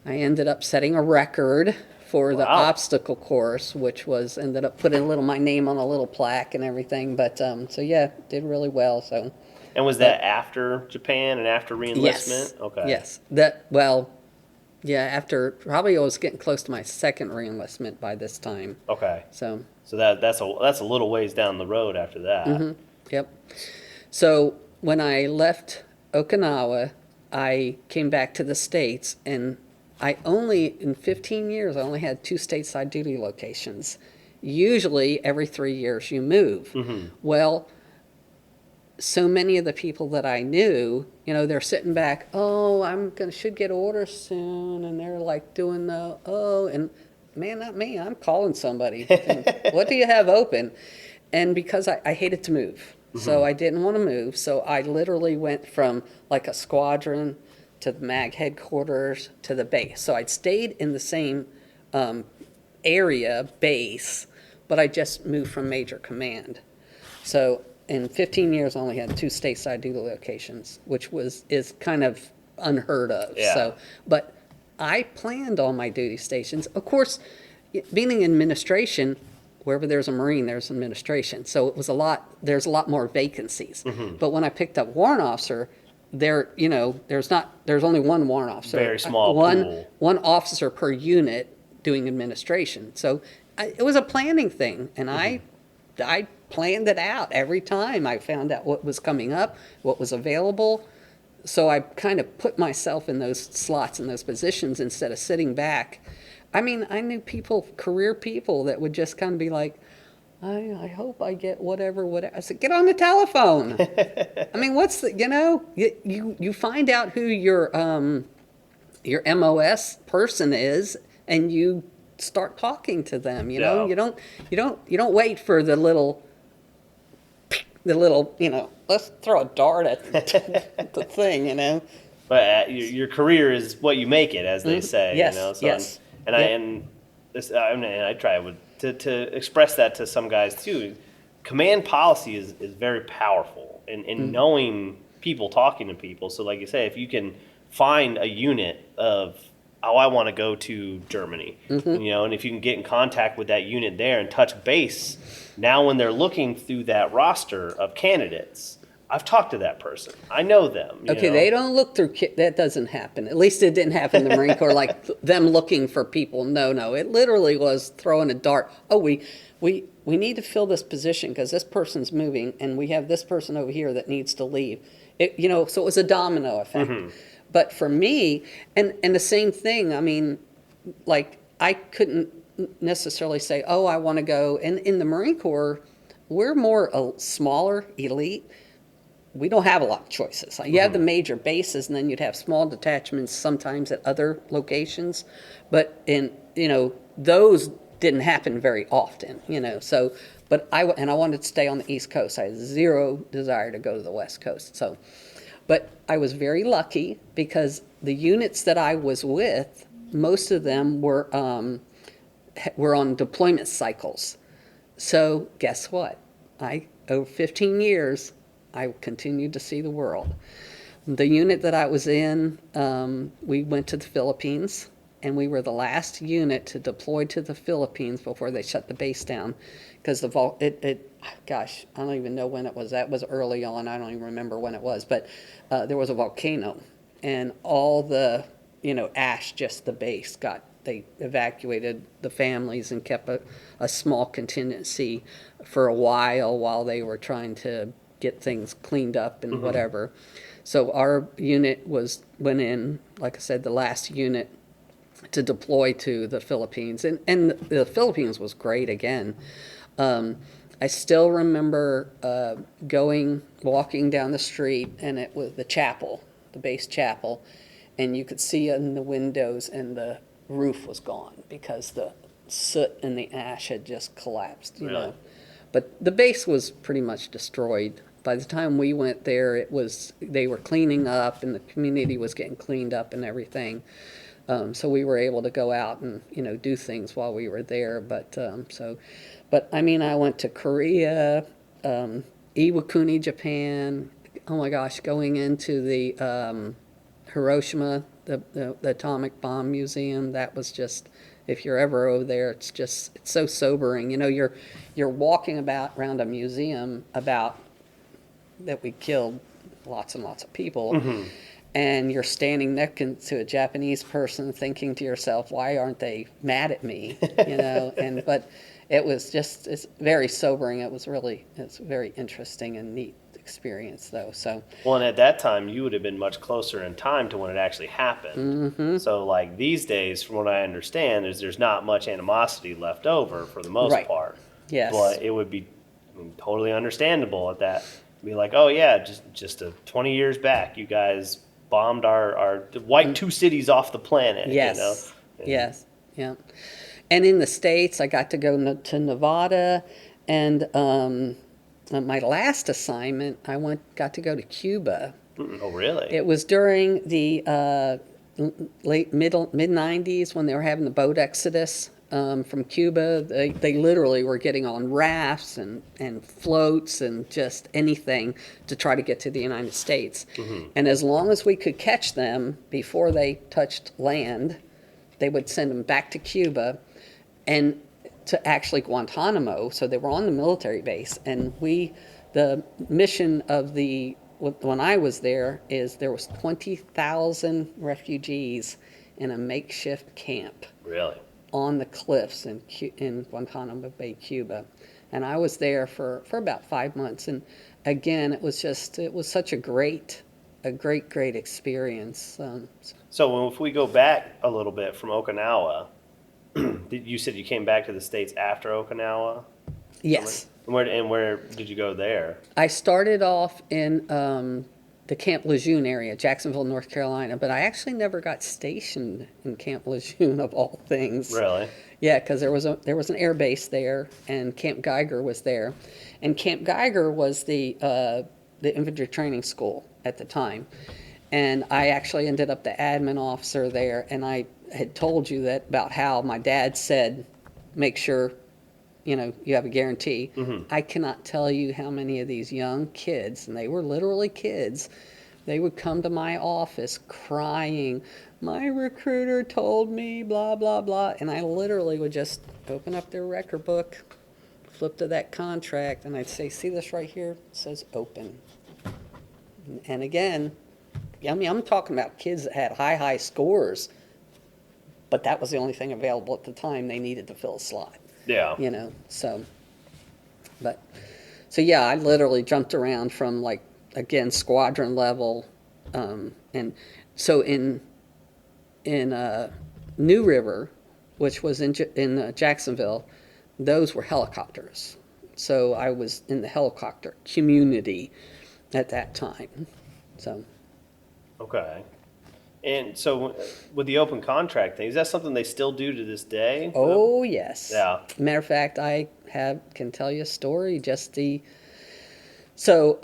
I ended up setting a record for the obstacle course, which ended up putting my name on a little plaque and everything. But so yeah, did really well. So. And was that after Japan and after reenlistment? Yes. Okay. Yes. After probably I was getting close to my second reenlistment by this time. Okay. So that's a little ways down the road after that. Yep. So when I left Okinawa, I came back to the States, and in 15 years, I only had 2 stateside duty locations. Usually every 3 years you move. Well, so many of the people that I knew, they're sitting back, should get orders soon, and they're like doing and man, not me, I'm calling somebody. What do you have open? And because I hated to move, so I didn't want to move, so I literally went from like a squadron to the MAG headquarters to the base. So I'd stayed in the same area, base, but I just moved from major command. So in 15 years, I only had 2 stateside duty locations, which is kind of unheard of. Yeah. So, but I planned all my duty stations. Of course, being in administration, wherever there's a Marine, there's administration. So there's a lot more vacancies. But when I picked up warrant officer, there's only one warrant officer. Very small pool. One officer per unit doing administration. So it was a planning thing, and I planned it out every time. I found out what was coming up, what was available. So I kind of put myself in those slots, in those positions, instead of sitting back. I mean, I knew career people that would just kind of be like, I hope I get whatever. I said, get on the telephone. I mean, what's you find out who your MOS person is, and you start talking to them. You know, you don't wait for the little let's throw a dart at the thing. But your career is what you make it, as they say. Yes. So Yes. I try to express that to some guys too. Command policy is very powerful in knowing people, talking to people. So like you say, if you can find a unit of, I want to go to Germany, and if you can get in contact with that unit there and touch base, now when they're looking through that roster of candidates, I've talked to that person. I know them. Okay, they don't look through. That doesn't happen. At least it didn't happen in the Marine Corps, like them looking for people. No. It literally was throwing a dart. Oh, we need to fill this position because this person's moving, and we have this person over here that needs to leave. So it was a domino effect. But for me, and the same thing. I mean, like I couldn't necessarily say, oh, I want to go. And in the Marine Corps, we're more a smaller elite. We don't have a lot of choices. You have the major bases, and then you'd have small detachments sometimes at other locations. But in those didn't happen very often, you know. So, but I wanted to stay on the East Coast. I had zero desire to go to the West Coast. So, but I was very lucky because the units that I was with, most of them were on deployment cycles. So guess what? Over 15 years, I continued to see the world. The unit that I was in, we went to the Philippines, and we were the last unit to deploy to the Philippines before they shut the base down, because gosh, I don't even know when it was. That was early on. I don't even remember when it was, but there was a volcano, and all the, ash, just the base they evacuated the families and kept a small contingency for a while they were trying to get things cleaned up and whatever. So our unit went in, like I said, the last unit to deploy to the Philippines. And the Philippines was great again. I still remember walking down the street, and it was the chapel, the base chapel, and you could see in the windows, and the roof was gone because the soot and the ash had just collapsed, you know. But the base was pretty much destroyed. By the time we went there, they were cleaning up, and the community was getting cleaned up and everything. So we were able to go out and, do things while we were there. But I mean, I went to Korea, Iwakuni, Japan. Oh my gosh, going into the Hiroshima, the atomic bomb museum. That was just, if you're ever over there, it's so sobering. You're walking around a museum that we killed lots and lots of people. And you're standing next to a Japanese person thinking to yourself, why aren't they mad at me? But it's very sobering. It's very interesting and neat experience, though. So, well, and at that time, you would have been much closer in time to when it actually happened. So, like these days, from what I understand, there's not much animosity left over for the most part. Yes. But it would be totally understandable at that. Be like, oh yeah, just 20 years back, you guys bombed wiped two cities off the planet. Yes. Yes. Yeah. And in the States, I got to go to Nevada, and my last assignment, got to go to Cuba. Oh, really? It was during the mid-90s when they were having the boat exodus from Cuba. They literally were getting on rafts and floats and just anything to try to get to the United States. And as long as we could catch them before they touched land, they would send them back to Cuba and to actually Guantanamo. So they were on the military base. And the mission of when I was there was 20,000 refugees in a makeshift camp. Really? On the cliffs in Guantanamo Bay, Cuba. And I was there for about 5 months. And again, it was such a great experience. So if we go back a little bit from Okinawa, you said you came back to the States after Okinawa? Yes. And where did you go there? I started off in the Camp Lejeune area, Jacksonville, North Carolina, but I actually never got stationed in Camp Lejeune, of all things. Really? Yeah, because there was an air base there, and Camp Geiger was there, and Camp Geiger was the infantry training school at the time, and I actually ended up the admin officer there, and I had told you that about how my dad said, make sure you have a guarantee. I cannot tell you how many of these young kids, and they were literally kids, they would come to my office crying, my recruiter told me, blah, blah, blah. And I literally would just open up their record book, flip to that contract, and I'd say, see this right here? It says open. And again, I'm talking about kids that had high scores, but that was the only thing available at the time they needed to fill a slot. Yeah. So yeah, I literally jumped around from again, squadron level. And so in New River, which was in Jacksonville, those were helicopters. So I was in the helicopter community at that time. So. Okay. And so with the open contract thing, is that something they still do to this day? Oh, yes. Yeah. Matter of fact, can tell you a story. So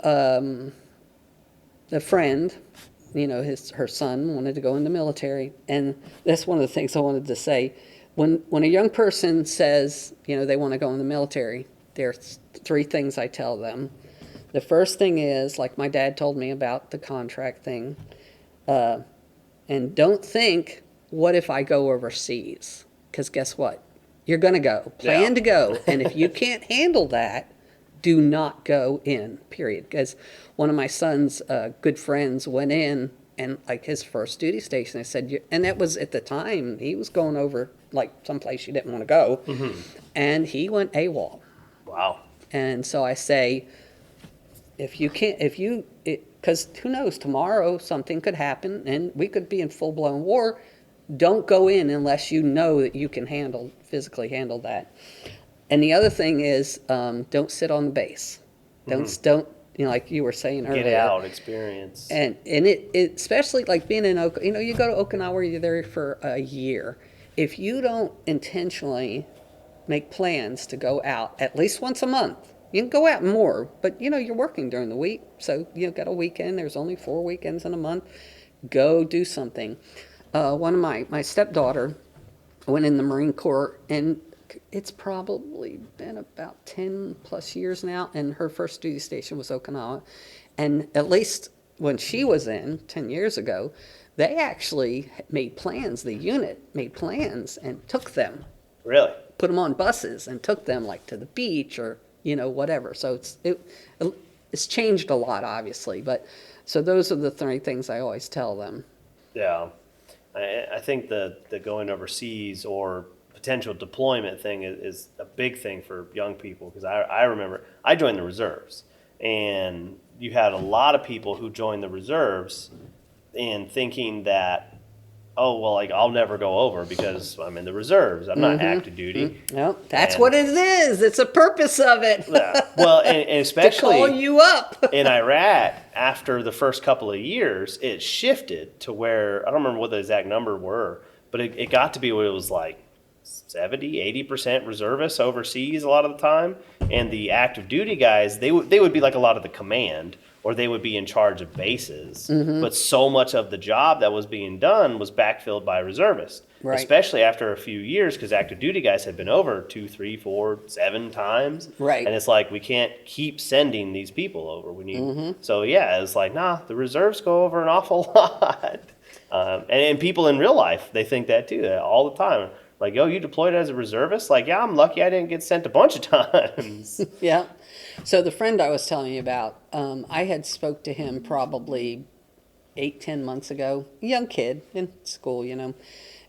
the friend, her son wanted to go in the military, and that's one of the things I wanted to say. When a young person says, they want to go in the military, there's three things I tell them. The first thing is, like my dad told me about the contract thing, and don't think, what if I go overseas? Because guess what? You're going to go. Plan to go. And if you can't handle that, do not go in, period. Because one of my son's good friends went in, and like his first duty station, I said, and that was at the time, he was going over like someplace you didn't want to go. Mm-hmm. And he went AWOL. Wow. And so I say, because who knows, tomorrow something could happen and we could be in full-blown war. Don't go in unless you know that you can physically handle that. And the other thing is, don't sit on the base. Don't like you were saying earlier. Get out, experience. And it especially like being in you go to Okinawa, you're there for a year. If you don't intentionally make plans to go out at least once a month, you can go out more, but you're working during the week, so got a weekend. There's only 4 weekends in a month. Go do something. One of my stepdaughter went in the Marine Corps, and it's probably been about 10 plus years now, and her first duty station was Okinawa. And at least when she was in 10 years ago, they actually made plans. The unit made plans and took them. Really? Put them on buses and took them like to the beach or whatever. So it's changed a lot, obviously. But so those are the three things I always tell them. Yeah, I think the going overseas or potential deployment thing is a big thing for young people, because I remember I joined the reserves, and you had a lot of people who joined the reserves and thinking that, oh, well, like I'll never go over because I'm in the reserves. I'm not active duty. No, that's what it is. It's a purpose of it. Yeah. Well, and especially to call you up. in Iraq, after the first couple of years, it shifted to where, I don't remember what the exact number were, but it got to be what it was like 70, 80% reservists overseas a lot of the time. And the active duty guys, they would be like a lot of the command, or they would be in charge of bases. Mm-hmm. But so much of the job that was being done was backfilled by reservists, right. Especially after a few years, because active duty guys had been over 2, 3, 4, 7 times. Right. And it's like, we can't keep sending these people over. We need. So yeah, it's like, nah, the reserves go over an awful lot. And people in real life, they think that too, all the time. Like, yo, you deployed as a reservist? Like, yeah, I'm lucky I didn't get sent a bunch of times. Yeah. So the friend I was telling you about, I had spoke to him probably 8-10 months ago. Young kid in school,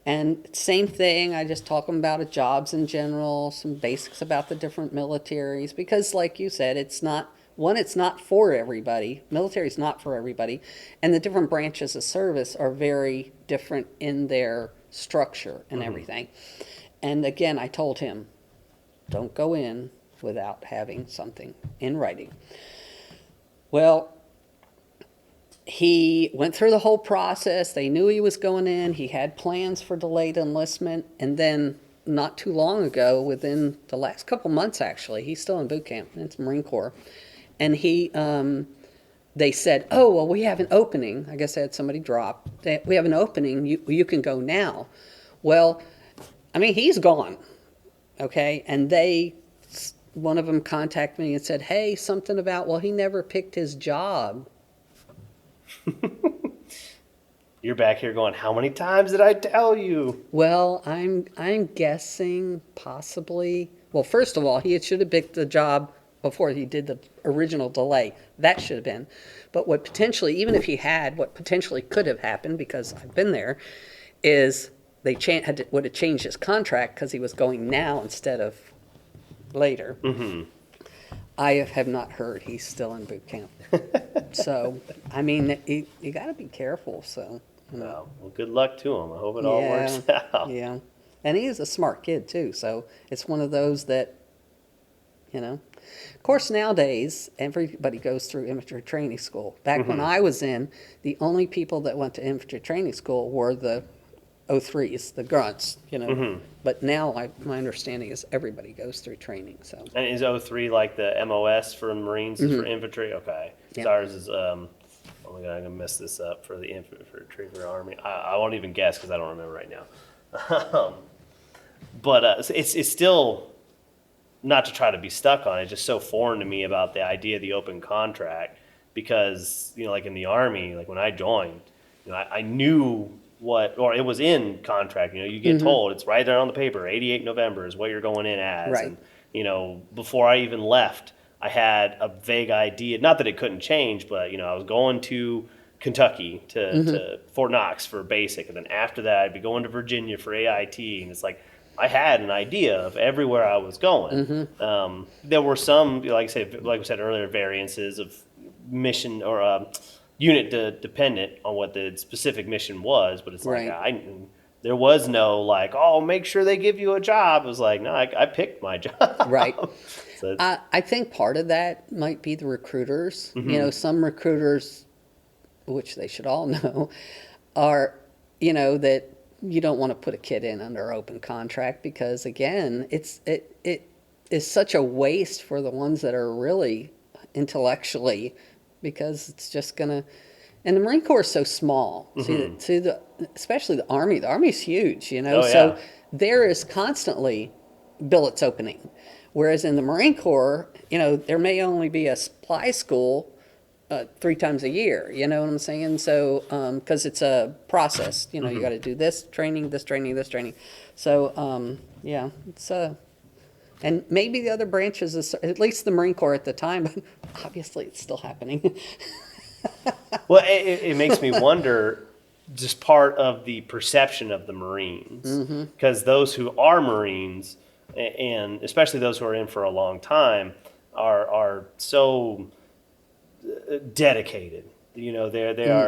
And same thing, I just talk him about jobs in general, some basics about the different militaries. Because like you said, it's not for everybody. Military's not for everybody. And the different branches of service are very different in their structure and everything. And again, I told him, don't go in without having something in writing. Well, he went through the whole process. They knew he was going in. He had plans for delayed enlistment. And then not too long ago, within the last couple months actually, he's still in boot camp. It's Marine Corps. And they said, oh, well, we have an opening. I guess they had somebody drop. We have an opening. You can go now. Well, I mean, he's gone, okay? And one of them contacted me and said, hey, something about, well, he never picked his job. You're back here going, how many times did I tell you? Well, I'm guessing possibly, well, first of all, he should have picked the job before he did the original delay. That should have been. But what potentially, even if he had, what potentially could have happened, because I've been there, is they would have changed his contract because he was going now instead of later. Mm-hmm. I have not heard he's still in boot camp. So, I mean, you got to be careful. So, Well, good luck to him. I hope it all works out. Yeah. And he is a smart kid, too. So, it's one of those that, Of course, nowadays, everybody goes through infantry training school. Back when I was in, the only people that went to infantry training school were the O3s, the grunts, But now my understanding is everybody goes through training. So. And is O3 like the MOS for Marines for infantry? Okay. Yeah. So ours is, oh my God, I'm going to mess this up for the infantry for Army. I won't even guess because I don't remember right now. But it's still, not to try to be stuck on it, just so foreign to me about the idea of the open contract because, like in the Army, like when I joined, I knew or it was in contract, you get told, it's right there on the paper, 88 November is what you're going in as. Right. And, before I even left, I had a vague idea, not that it couldn't change, but, I was going to Kentucky to Fort Knox for basic. And then after that, I'd be going to Virginia for AIT. And it's like, I had an idea of everywhere I was going. There were some, like we said earlier, variances of mission or unit dependent on what the specific mission was. But it's Right. like, there was no like, oh, make sure they give you a job. It was like, no, I picked my job. Right. So I think part of that might be the recruiters. Some recruiters, which they should all know, are, that you don't want to put a kid in under open contract because, again, it is such a waste for the ones that are really intellectually, because it's just going to, and the Marine Corps is so small. Especially the Army. The Army's huge, so there is constantly billets opening. Whereas in the Marine Corps, there may only be a supply school 3 times a year, you know what I'm saying? So, because it's a process, you got to do this training, this training, this training. So, it's and maybe the other branches, at least the Marine Corps at the time, but obviously it's still happening. Well, it makes me wonder, just part of the perception of the Marines, because those who are Marines, and especially those who are in for a long time, are so dedicated. They're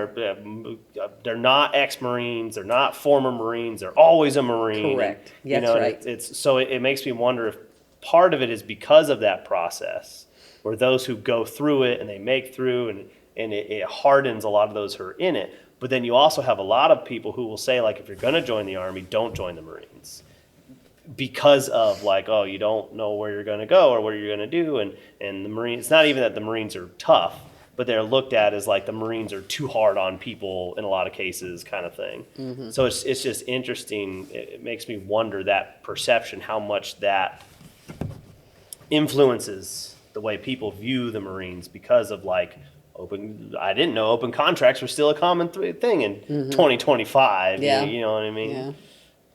not ex-Marines, they're not former Marines, they're always a Marine. Correct. That's right. It makes me wonder if part of it is because of that process, where those who go through it and they make through, and it hardens a lot of those who are in it. But then you also have a lot of people who will say, like, if you're going to join the Army, don't join the Marines. Because of like, oh, you don't know where you're going to go or what you're going to do. And the Marines, it's not even that the Marines are tough, but they're looked at as like the Marines are too hard on people in a lot of cases, kind of thing. So it's just interesting. It makes me wonder that perception, how much that influences the way people view the Marines because of like I didn't know open contracts were still a common thing in 2025. Yeah. You know what I mean? Yeah.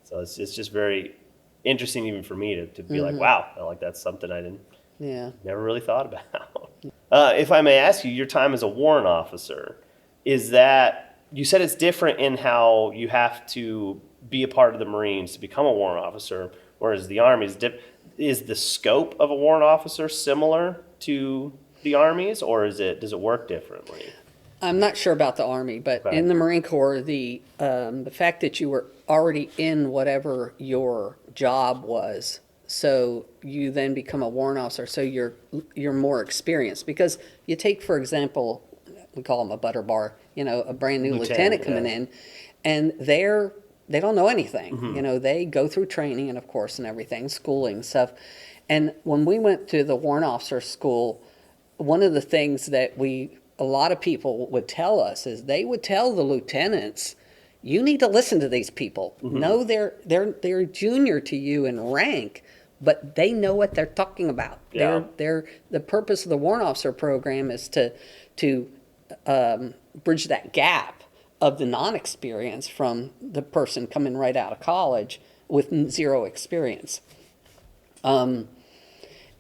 So it's just very interesting even for me to be like, wow, like that's something I never really thought about. If I may ask you, your time as a warrant officer, is that, you said it's different in how you have to be a part of the Marines to become a warrant officer, whereas the Army is the scope of a warrant officer similar to the Army's, or does it work differently? I'm not sure about the Army, but in the Marine Corps, the fact that you were already in whatever your job was, so you then become a warrant officer, so you're more experienced. Because you take, for example, we call them a butter bar, a brand new lieutenant coming in, and they don't know anything. They go through training and, of course, and everything, schooling stuff. And when we went to the warrant officer school, one of the things that a lot of people would tell us is they would tell the lieutenants, you need to listen to these people. No, they're junior to you in rank, but they know what they're talking about. Yeah. The purpose of the warrant officer program is to bridge that gap of the non-experience from the person coming right out of college with zero experience. So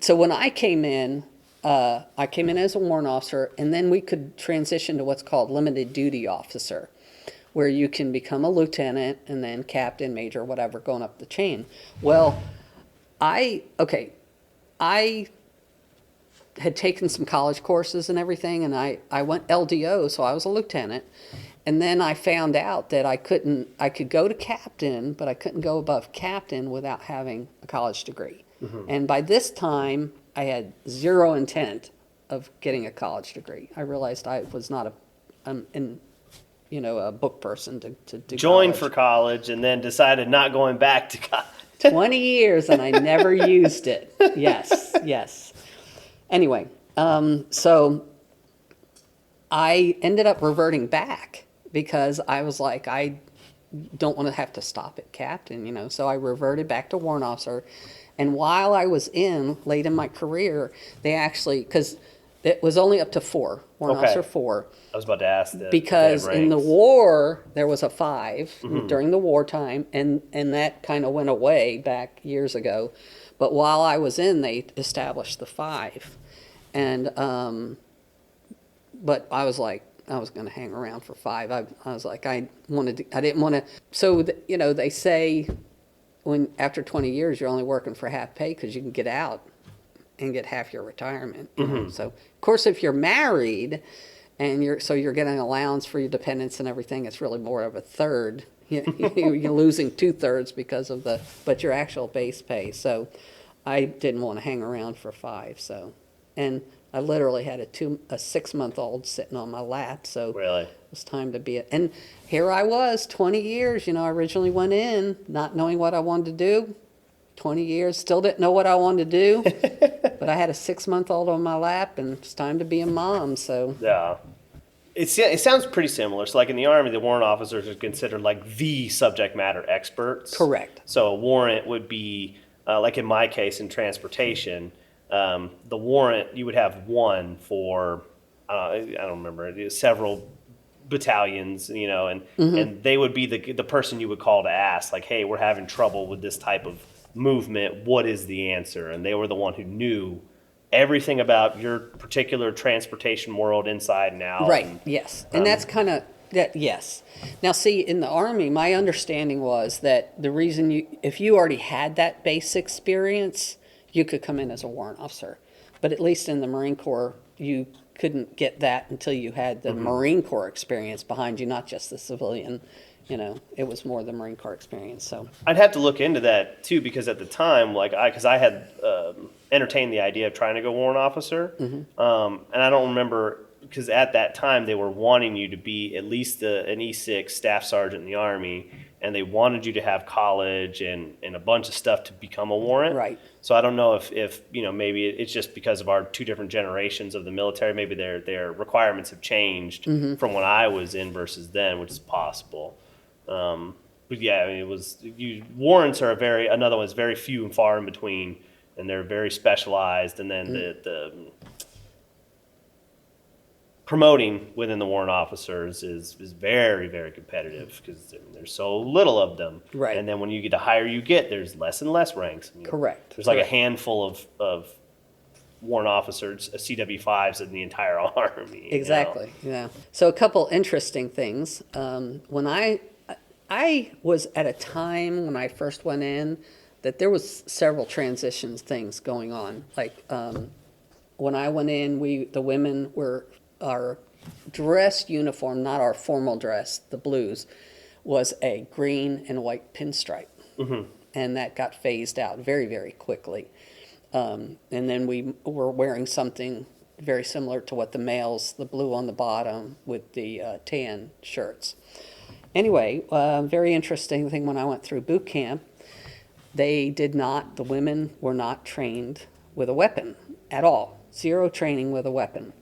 when I came in as a warrant officer, and then we could transition to what's called limited duty officer, where you can become a lieutenant and then captain, major, whatever, going up the chain. Well, I had taken some college courses and everything, and I went LDO, so I was a lieutenant. And then I found out that I could go to captain, but I couldn't go above captain without having a college degree. And by this time, I had zero intent of getting a college degree. I realized I was not a book person to do Joined college. for college and then decided not going back to college. 20 years and I never used it. Yes. Anyway, so I ended up reverting back because I was like, I don't want to have to stop at captain, So I reverted back to warrant officer. And while I was late in my career, they actually, because it was only up to 4, warrant officer 4. I was about to ask that. Because in the war, there was a 5 during the wartime, and that kind of went away back years ago. But while I was they established the 5. And, but I was like, I was going to hang around for 5. I was like, I didn't want to. So, they say when after 20 years, you're only working for half pay because you can get out and get half your retirement. So, of course, if you're married and you're getting allowance for your dependents and everything, it's really more of a third. You're losing 2/3 because of but your actual base pay. So I didn't want to hang around for 5. So, and I literally had a 6-month-old sitting on my lap. So Really? it was time to be and here I was, 20 years. I originally went in not knowing what I wanted to do. 20 years, still didn't know what I wanted to do, but I had a 6-month-old on my lap, and it's time to be a mom. So Yeah. It sounds pretty similar. So, like in the Army, the warrant officers are considered like the subject matter experts. Correct. So, a warrant would be, like in my case, in transportation, the warrant, you would have one for, I don't remember, several battalions, and they would be the person you would call to ask, like, hey, we're having trouble with this type of movement. What is the answer? And they were the one who knew everything about your particular transportation world inside and out. Right, yes. And that's kind of, yes. Now, see, in the Army, my understanding was that the reason if you already had that base experience, you could come in as a warrant officer. But at least in the Marine Corps, you couldn't get that until you had the Marine Corps experience behind you, not just the civilian. It was more the Marine Corps experience. So I'd have to look into that too, because at the time, because I had entertained the idea of trying to go warrant officer, and I don't remember, because at that time they were wanting you to be at least an E6 staff sergeant in the Army, and they wanted you to have college and a bunch of stuff to become a warrant. Right. So I don't know if maybe it's just because of our 2 different generations of the military. Maybe their requirements have changed from when I was in versus then, which is possible. But yeah, I mean, it was warrants are another one is very few and far in between, and they're very specialized. And then the promoting within the warrant officers is very, very competitive because there's so little of them. Right. And then when you get the higher you get, there's less and less ranks. Correct. There's like a handful of warrant officers, CW5s in the entire Army. Exactly. Yeah. So a couple interesting things. When I was at a time when I first went in that there was several transitions things going on. Like when I went in, the women our dress uniform, not our formal dress, the blues, was a green and white pinstripe, and that got phased out very, very quickly. And then we were wearing something very similar to what the males, the blue on the bottom with the tan shirts. Anyway, very interesting thing when I went through boot camp, the women were not trained with a weapon at all. Zero training with a weapon.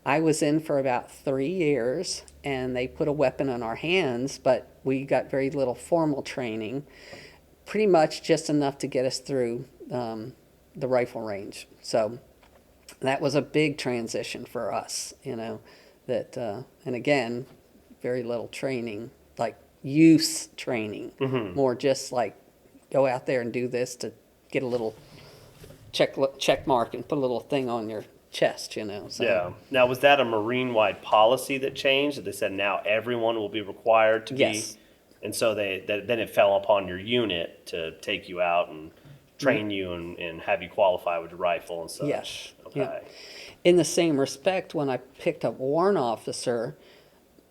I was in for about 3 years, and they put a weapon in our hands, but we got very little formal training, pretty much just enough to get us through the rifle range. So that was a big transition for us, and again, very little training, like use training, more just like go out there and do this to get a little check mark and put a little thing on your chest, So. Yeah. Now, was that a Marine-wide policy that changed? That they said now everyone will be required to Yes. be? And so then it fell upon your unit to take you out and train you and have you qualify with your rifle and such. Yes. Okay. Yeah. In the same respect, when I picked up warrant officer,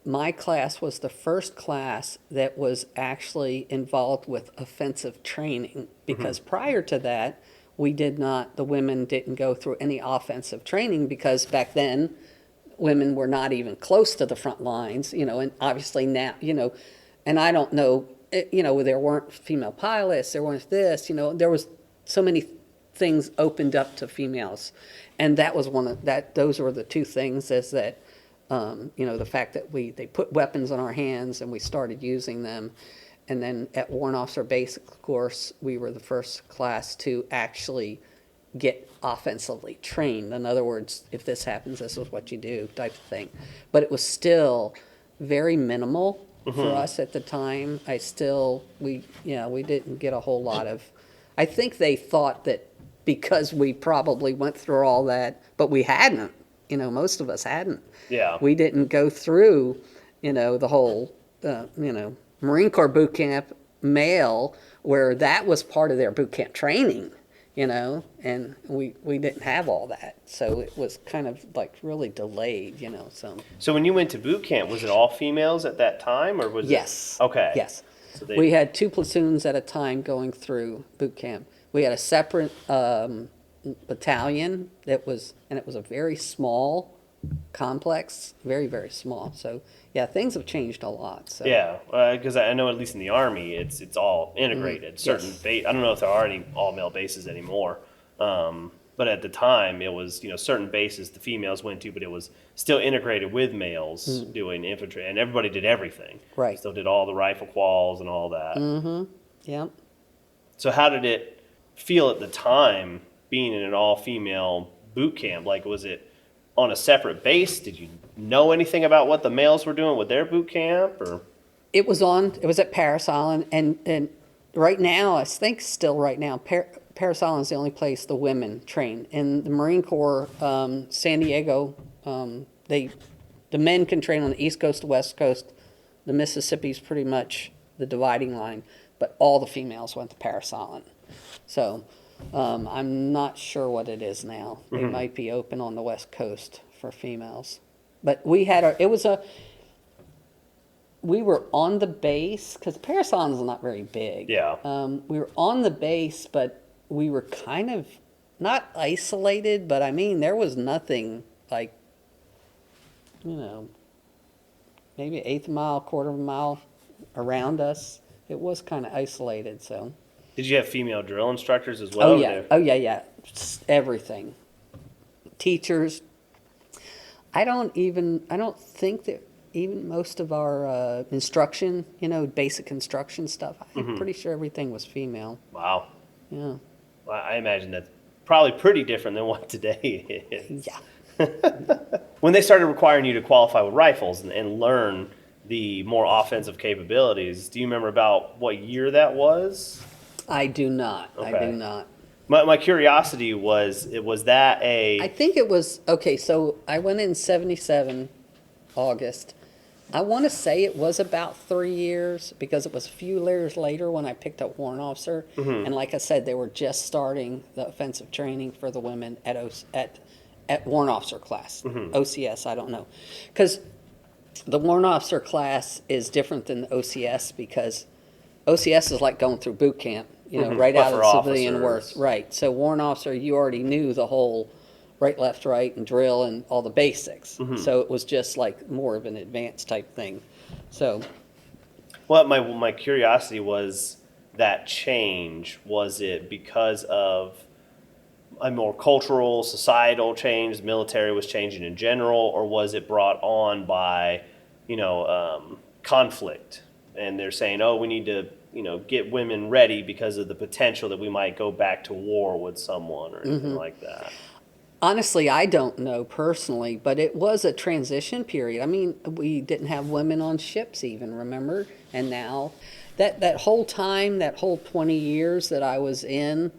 my class was the first class that was actually involved with offensive training, because prior to that, the women didn't go through any offensive training, because back then, women were not even close to the front lines, and obviously now, and I don't know, there weren't female pilots, there weren't this, there was so many things opened up to females. And that was those were the two things, is that, the fact that they put weapons on our hands and we started using them. And then at Warrant Officer Basic course, we were the first class to actually get offensively trained. In other words, if this happens, this is what you do, type of thing. But it was still very minimal for us at the time. We didn't get a whole lot of, I think they thought that because we probably went through all that, but we hadn't, most of us hadn't. Yeah. We didn't go through, the whole, Marine Corps boot camp male, where that was part of their boot camp training, and we didn't have all that. So it was kind of like really delayed, so. So when you went to boot camp, was it all females at that time, or was Yes. it? Okay. Yes. So We had 2 platoons at a time going through boot camp. We had a separate battalion it was a very small complex, very, very small. So yeah, things have changed a lot. So. Yeah, because I know at least in the Army, it's all integrated. Certain Yes. I don't know if there are any all male bases anymore, but at the time it was certain bases the females went to, but it was still integrated with males doing infantry, and everybody did everything. Right. Still did all the rifle quals and all that. Yeah. So how did it feel at the time being in an all female boot camp? Like, was it on a separate base? Did you know anything about what the males were doing with their boot camp, or? It was at Paris Island, and right now, I think still right now, Paris Island is the only place the women train. In the Marine Corps, San Diego, the men can train on the East Coast, the West Coast. The Mississippi's pretty much the dividing line, but all the females went to Paris Island. So I'm not sure what it is now. They might be open on the West Coast for females. But we were on the base, because Paris Island is not very big. Yeah. We were on the base, but we were kind of not isolated, but I mean, there was nothing like, maybe an eighth of a mile, quarter of a mile around us. It was kind of isolated, so. Did you have female drill instructors as well? Oh yeah. Everything. Teachers. I don't think that even most of our instruction, basic instruction stuff, I'm pretty sure everything was female. Wow. Yeah. Well, I imagine that's probably pretty different than what today is. Yeah. When they started requiring you to qualify with rifles and learn the more offensive capabilities, do you remember about what year that was? I do not. Okay. I do not. My curiosity was that I think it was, okay, so I went in 77, August. I want to say it was about 3 years, because it was a few years later when I picked up Warrant Officer. And like I said, they were just starting the offensive training for the women at Warrant Officer class. OCS, I don't know. Because the Warrant Officer class is different than the OCS, because OCS is like going through boot camp, right But out of for the civilian officers. work. Right. So Warrant Officer, you already knew the whole right, left, right, and drill and all the basics. So it was just like more of an advanced type thing. So. Well, my curiosity was that change. Was it because of a more cultural, societal change? The military was changing in general, or was it brought on by, conflict? And they're saying, oh, we need to, get women ready because of the potential that we might go back to war with someone or anything like that. Honestly, I don't know personally, but it was a transition period. I mean, we didn't have women on ships even, remember? And now, that whole time, that whole 20 years that I was in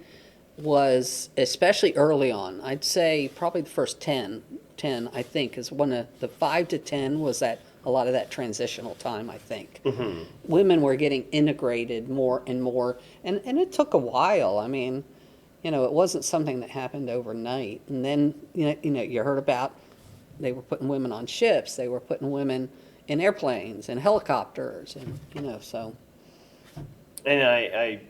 was, especially early on, I'd say probably the first 10 I think, is one of the 5 to 10 was that a lot of that transitional time, I think. Women were getting integrated more and more, and it took a while. I mean, it wasn't something that happened overnight. And then, you heard about they were putting women on ships. They were putting women in airplanes and helicopters, and so. And I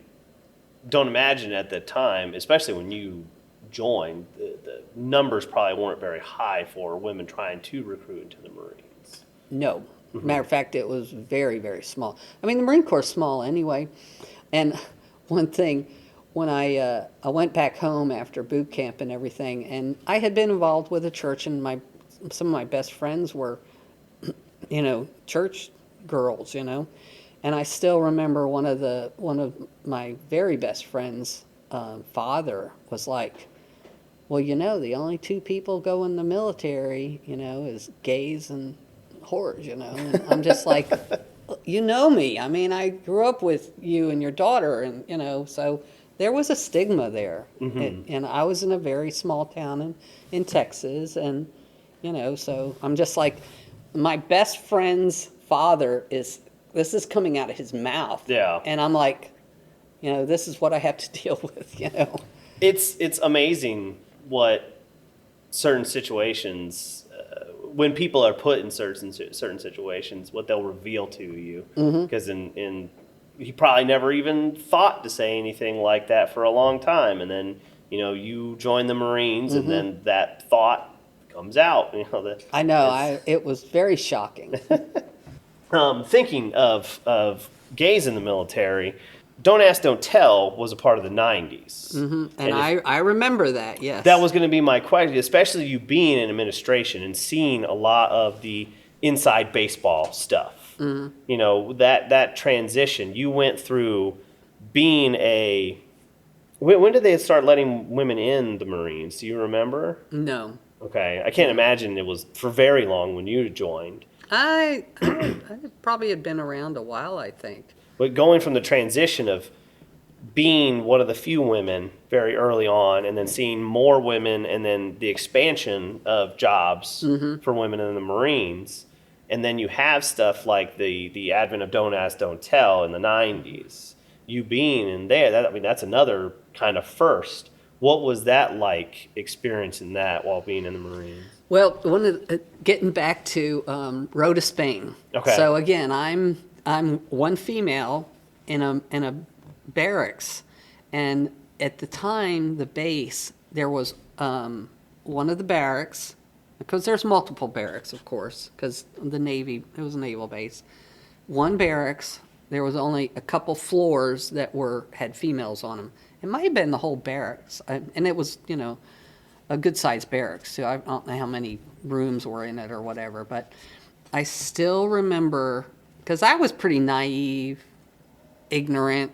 don't imagine at the time, especially when you joined, the numbers probably weren't very high for women trying to recruit into the Marines. No. Matter of fact, it was very, very small. I mean, the Marine Corps is small anyway. And one thing, when I went back home after boot camp and everything, and I had been involved with a church, and some of my best friends were, church girls, and I still remember one of my very best friends' father was like, well, the only two people go in the military, is gays and whores, and I'm just like, me. I mean, I grew up with you and your daughter, and, so there was a stigma there. And I was in a very small town in Texas, and, so I'm just like, my best friend's father this is coming out of his mouth. Yeah. And I'm like, this is what I have to deal with, It's amazing what certain situations, when people are put in certain situations, what they'll reveal to you. Because in he probably never even thought to say anything like that for a long time, and then you join the Marines, and then that thought comes out. I know. It was very shocking. Thinking of gays in the military, Don't Ask, Don't Tell was a part of the 90s. And I remember that, yes. That was going to be my question, especially you being in administration and seeing a lot of the inside baseball stuff. That transition. You went through being a... When did they start letting women in the Marines? Do you remember? No. Okay. I can't imagine it was for very long when you joined. I probably had been around a while, I think. But going from the transition of being one of the few women very early on, and then seeing more women, and then the expansion of jobs for women in the Marines, and then you have stuff like the advent of Don't Ask, Don't Tell in the 90s. You being in there, that's another kind of first. What was that like, experiencing that while being in the Marines? Well, getting back to Rota, Spain. Okay. So again, I'm one female in a barracks, and at the time, the base, there was one of the barracks, because there's multiple barracks, of course, because the Navy, it was a naval base. One barracks, there was only a couple floors that had females on them. It might have been the whole barracks, and it was, a good-sized barracks, so I don't know how many rooms were in it or whatever, but I still remember, because I was pretty naive, ignorant,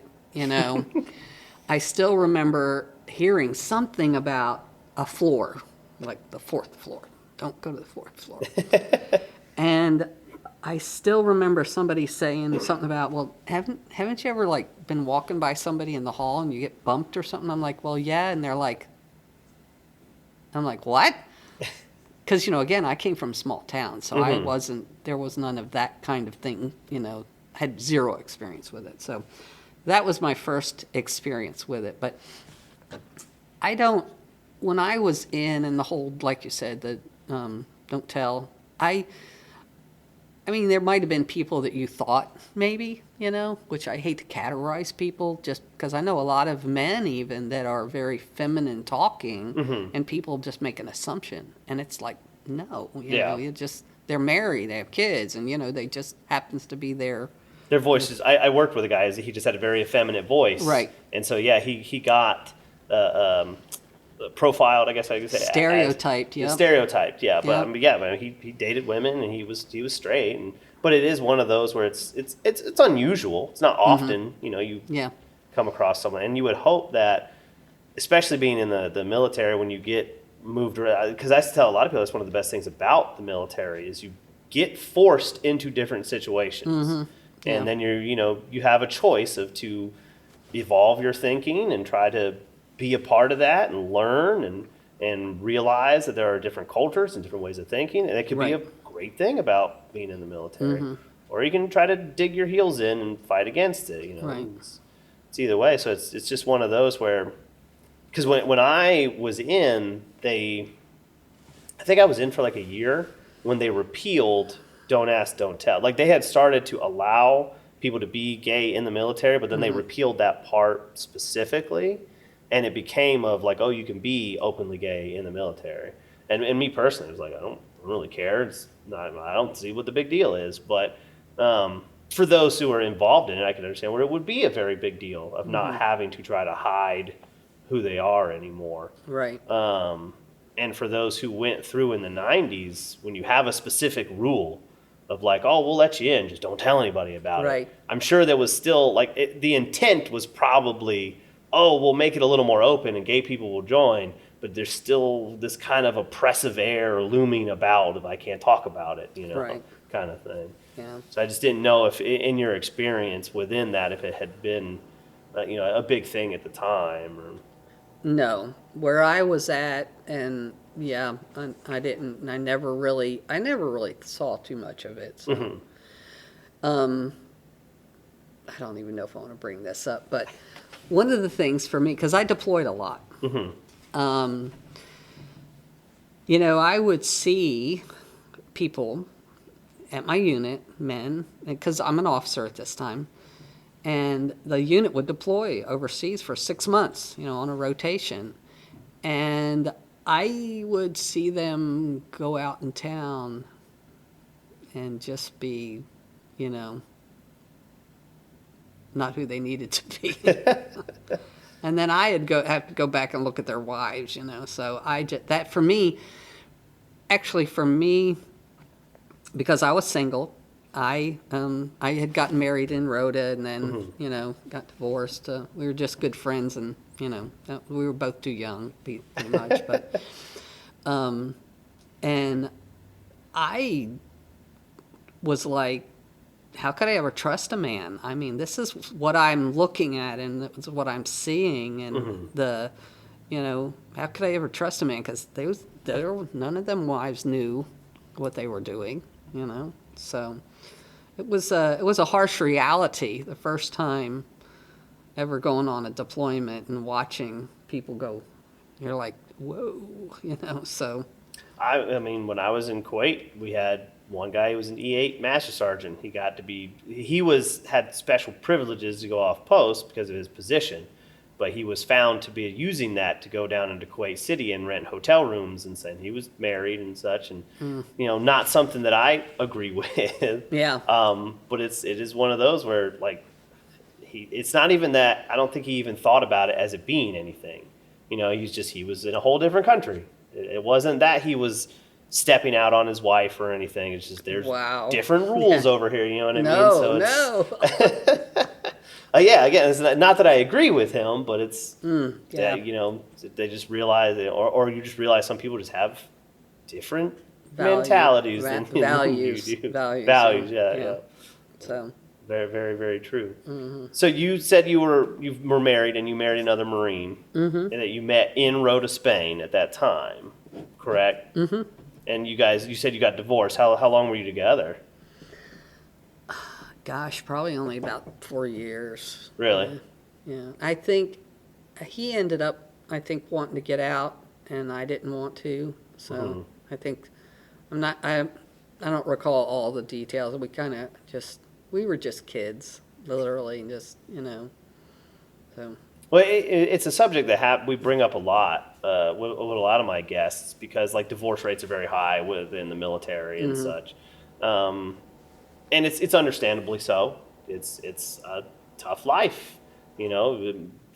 I still remember hearing something about a floor, like the fourth floor. Don't go to the fourth floor. And I still remember somebody saying something about, well, haven't you ever been walking by somebody in the hall and you get bumped or something? I'm like, well, yeah. And they're like, I'm like, what? Because, again, I came from a small town, so there was none of that kind of thing, had zero experience with it. So that was my first experience with it. But when I was in the whole, like you said, the don't tell, I mean, there might have been people that you thought maybe, which I hate to categorize people, just because I know a lot of men even that are very feminine talking, and people just make an assumption. And it's like, no, they're married, they have kids, and, they just happens to be their voices. I worked with a guy, he just had a very effeminate voice. Right. And so, yeah, he got profiled, I guess I could say. Stereotyped, yeah. Stereotyped, yeah. But he dated women, and he was straight. But it is one of those where it's unusual. It's not often, you come across someone, and you would hope that, especially being in the military, when you get moved around, because I tell a lot of people that's one of the best things about the military is you get forced into different situations, and then you have a choice to evolve your thinking and try to be a part of that and learn and realize that there are different cultures and different ways of thinking, and it could be a great thing about being in the military. Or you can try to dig your heels in and fight against it. Right. It's either way. So it's just one of those where, because when I was in, I think I was in for like a year when they repealed don't ask, don't tell. Like they had started to allow people to be gay in the military, but then they repealed that part specifically, and it became of like, oh, you can be openly gay in the military. And me personally, I was like, I don't really care. It's not, I don't see what the big deal is. But for those who are involved in it, I can understand where it would be a very big deal of not having to try to hide who they are anymore. Right. And for those who went through in the 90s, when you have a specific rule of like, oh, we'll let you in, just don't tell anybody about Right. it. I'm sure there was still, like, the intent was probably, oh, we'll make it a little more open and gay people will join, but there's still this kind of oppressive air looming about if I can't talk about it, Right. kind of thing. Yeah. So I just didn't know if, in your experience within that, if it had been, a big thing at the time. Or... No, where I was at, and yeah, I never really saw too much of it. So, I don't even know if I want to bring this up, but one of the things for me, because I deployed a lot, I would see people at my unit, men, because I'm an officer at this time, and the unit would deploy overseas for 6 months, on a rotation. And I would see them go out in town and just be, not who they needed to be. And then have to go back and look at their wives, So that for me, because I was single, I had gotten married in Rota and then, got divorced. We were just good friends and, we were both too young, pretty much. But, and I was like, how could I ever trust a man? I mean, this is what I'm looking at and it's what I'm seeing. And how could I ever trust a man? Because none of them wives knew what they were doing, So it was a harsh reality the first time ever going on a deployment and watching people go. You're like, whoa, So I mean, when I was in Kuwait, we had one guy who was an E8 master sergeant. He had special privileges to go off post because of his position, but he was found to be using that to go down into Kuwait City and rent hotel rooms and saying he was married and such, and not something that I agree with. Yeah. But it is one of those where like it's not even that. I don't think he even thought about it as it being anything. He was in a whole different country. It wasn't that he was stepping out on his wife or anything. It's just there's different rules over here. You know what I mean? So yeah, again, it's not that I agree with him, but it's that, they just realize, or you just realize some people just have different mentalities than values. you do. Values, Yeah. So very, very, very true. So you said you were married and you married another Marine, and that you met in Rota, Spain at that time, correct? Mm-hmm. And you said you got divorced. How long were you together? Gosh, probably only about 4 years. Really? Yeah. I think he ended up, wanting to get out, and I didn't want to. So I think I don't recall all the details. We were just kids, literally, just, so. Well, it's a subject that we bring up a lot with a lot of my guests because, like, divorce rates are very high within the military and such. And it's understandably so. It's a tough life, A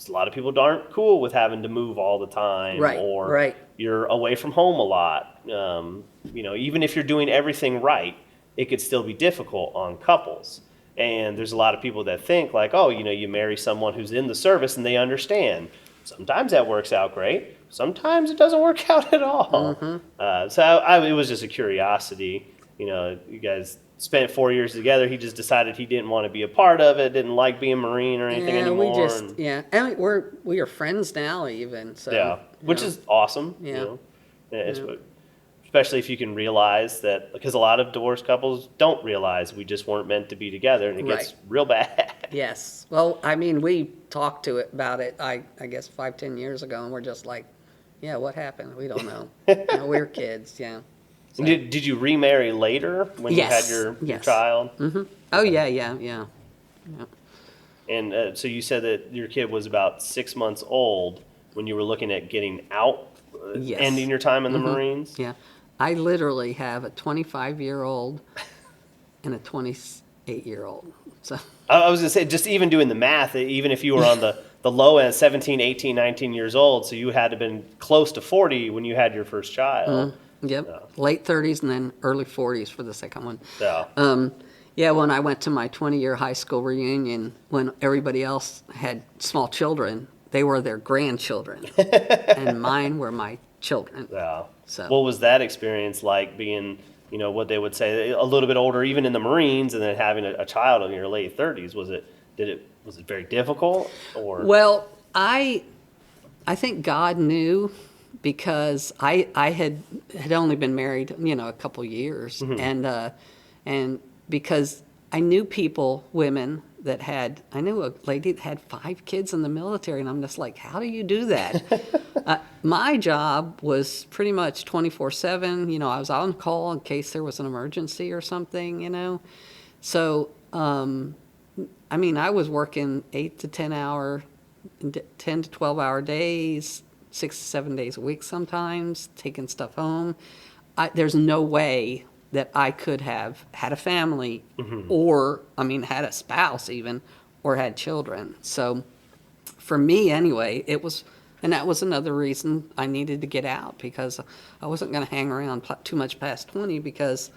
lot of people aren't cool with having to move all the time, or you're away from home a lot. Even if you're doing everything right, it could still be difficult on couples. And there's a lot of people that think like, oh, you marry someone who's in the service and they understand. Sometimes that works out great. Sometimes it doesn't work out at all. It was just a curiosity. You guys spent 4 years together. He just decided he didn't want to be a part of it, didn't like being a Marine or anything anymore. And we are friends now even. So, yeah, which is awesome. Yeah. Especially if you can realize that, because a lot of divorced couples don't realize we just weren't meant to be together, and it gets real bad. Yes. Well, we talked about it, I guess 5-10 years ago, and we're just like, yeah, what happened? We don't know. We're kids, yeah. And did you remarry later when you had your child? Oh, yeah, yeah, yeah. Yeah. And so you said that your kid was about 6 months old when you were looking at getting out, Yes. ending your time in the Marines? Yeah. I literally have a 25-year-old and a 28-year-old. So I was going to say, just even doing the math, even if you were on the low end, 17, 18, 19 years old, so you had to have been close to 40 when you had your first child. yep, Yeah. late 30s and then early 40s for the second one. Yeah. Yeah, when I went to my 20-year high school reunion, when everybody else had small children, they were their grandchildren, and mine were my children. Yeah. So What was that experience like, being, what they would say, a little bit older, even in the Marines, and then having a child in your late 30s? Was it very difficult, or? Well, I think God knew, because I had only been married, a couple years, and because I knew women that I knew a lady that had 5 kids in the military, and I'm just like, how do you do that? My job was pretty much 24/7. I was on call in case there was an emergency or something. So, I was working 8 to 10 hour, 10 to 12 hour days, 6 to 7 days a week sometimes, taking stuff home. There's no way that I could have had a family or, had a spouse even, or had children. So for me anyway, and that was another reason I needed to get out, because I wasn't going to hang around too much past 20, because,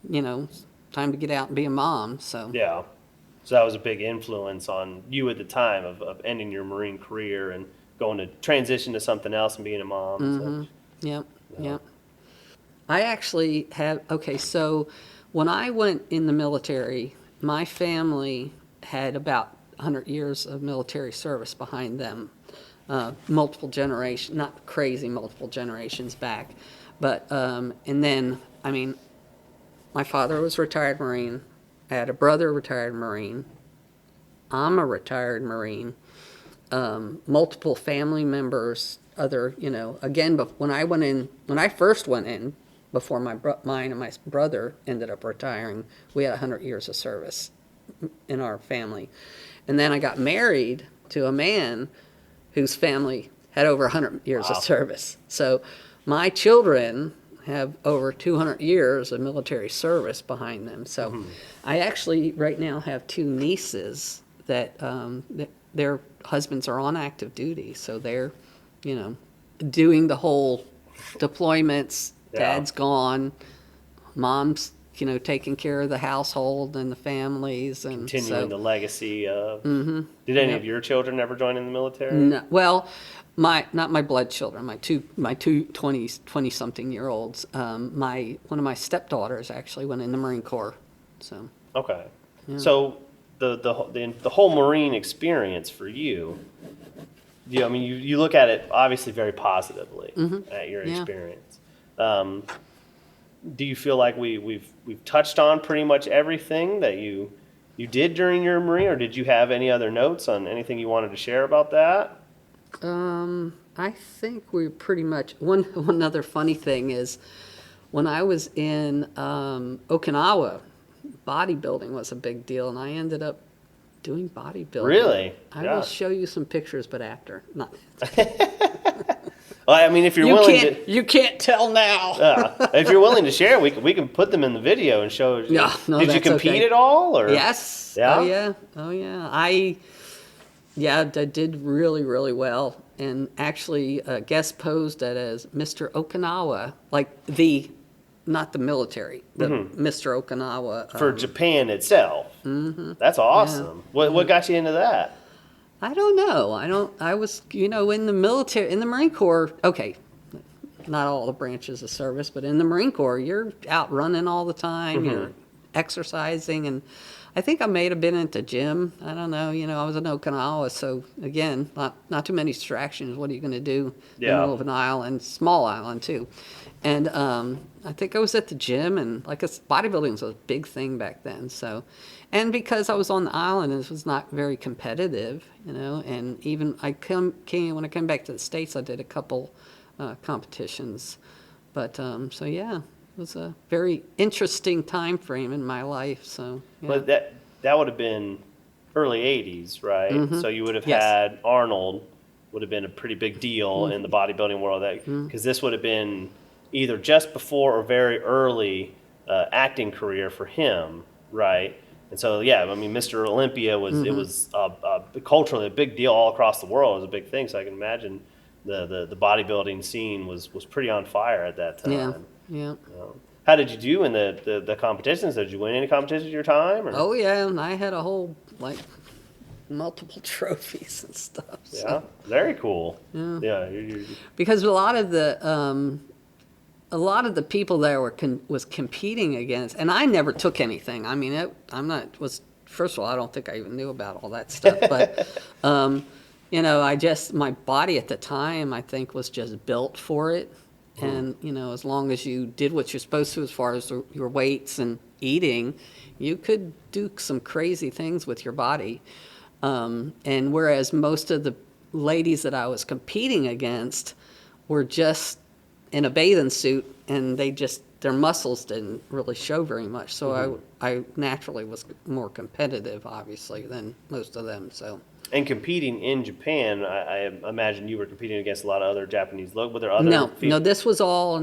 it's time to get out and be a mom. So Yeah. So that was a big influence on you at the time of ending your Marine career and going to transition to something else and being a mom. And such. Yep, yep. I actually so when I went in the military, my family had about 100 years of military service behind them. Multiple generations, not crazy multiple generations back. But, and then, my father was a retired Marine. I had a brother, retired Marine. I'm a retired Marine. Multiple family members, again, but when I first went in, before mine and my brother ended up retiring, we had 100 years of service in our family. And then I got married to a man whose family had over 100 years of service. So my children have over 200 years of military service behind them. So I actually right now have 2 nieces that their husbands are on active duty. So they're, doing the whole deployments. Dad's gone, mom's, taking care of the household and the families, and continuing the legacy of. Did any of your children ever join in the military? No, well, not my blood children, my two 20-something-year-olds. One of my stepdaughters actually went in the Marine Corps. So okay, so the whole Marine experience for you. You look at it obviously very positively at your experience. Do you feel like we've touched on pretty much everything that you did during your Marine, or did you have any other notes on anything you wanted to share about that? I think we pretty much, one other funny thing is, when I was in Okinawa, bodybuilding was a big deal, and I ended up doing bodybuilding. Really? I will show you some pictures, but after. Not. Well, if you're willing to, you can't tell now. If you're willing to share, we can put them in the video and show. No, did you compete at all? Or? Yes. Yeah. Oh yeah. I did really, really well, and actually guest posed that as Mr. Okinawa, like not the military, the Mr. Okinawa for Japan itself. That's awesome. Yeah. What got you into that? I don't know. I was, in the military, in the Marine Corps, okay, not all the branches of service, but in the Marine Corps, you're out running all the time, you're exercising, and I think I may have been at the gym. I don't know. I was in Okinawa, so again, not too many distractions. What are you going to do in the middle of an island, small island too? And I think I was at the gym, and bodybuilding was a big thing back then. So, and because I was on the island, this was not very competitive, And even when I came back to the States, I did a couple competitions. But so yeah. was a very interesting time frame in my life. So, yeah. But that would have been early 80s, right? So you would have Yes. had Arnold would have been a pretty big deal in the bodybuilding world, because this would have been either just before or very early acting career for him, right? And so, yeah, I mean, Mr. Olympia was it was culturally a big deal all across the world. It was a big thing. So I can imagine the bodybuilding scene was pretty on fire at that time. Yeah, yeah. How did you do in the competitions? Did you win any competitions at your time? Or? Oh, yeah, and I had a whole, like, multiple trophies and stuff. So. Yeah, very cool. Yeah, Because a lot of the people there was competing against, and I never took anything. I mean, first of all, I don't think I even knew about all that stuff. But, my body at the time, I think, was just built for it. And, as long as you did what you're supposed to as far as your weights and eating, you could do some crazy things with your body. And whereas most of the ladies that I was competing against were just in a bathing suit, and their muscles didn't really show very much. So I naturally was more competitive, obviously, than most of them. So. And competing in Japan, I imagine you were competing against a lot of other Japanese. Were there other? No. This was all.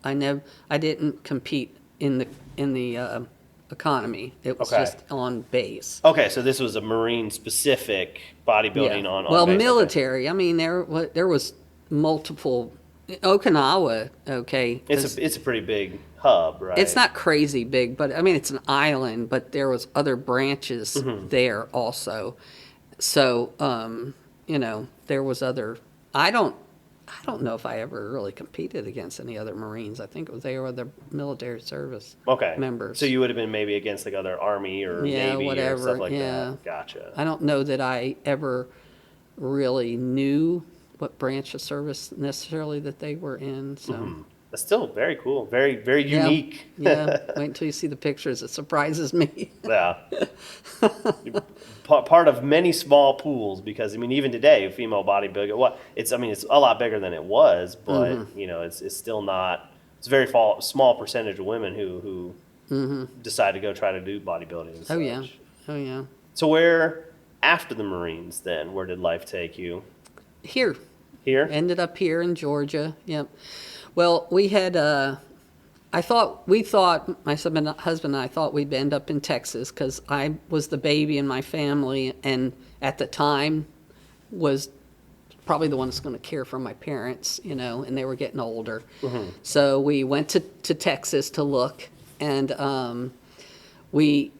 I didn't compete in the economy. It was just on base. Okay, so this was a Marine specific bodybuilding on well, base. military. Okay. I mean, there was multiple. Okinawa. Okay, it's a pretty big hub, right? It's not crazy big, but I mean it's an island. But there was other branches there also. So there was other. I don't know if I ever really competed against any other Marines. I think they were the military service members. So you would have been maybe against like other Army or Navy whatever. or stuff like yeah. that. Gotcha. I don't know that I ever really knew what branch of service necessarily that they were in. So. That's still very cool. Very, very unique. Yeah. Wait until you see the pictures. It surprises me. Yeah. Part of many small pools, because I mean, even today, female bodybuilding, it's a lot bigger than it was, but it's still not. It's a very small percentage of women who decide to go try to do bodybuilding. And such. Oh yeah. So where after the Marines then? Where did life take you? Here. Ended up here in Georgia. Yep. Well, we had. My husband and I thought we'd end up in Texas because I was the baby in my family, and at the time was probably the one that's going to care for my parents, and they were getting older. So we went to Texas to look, and we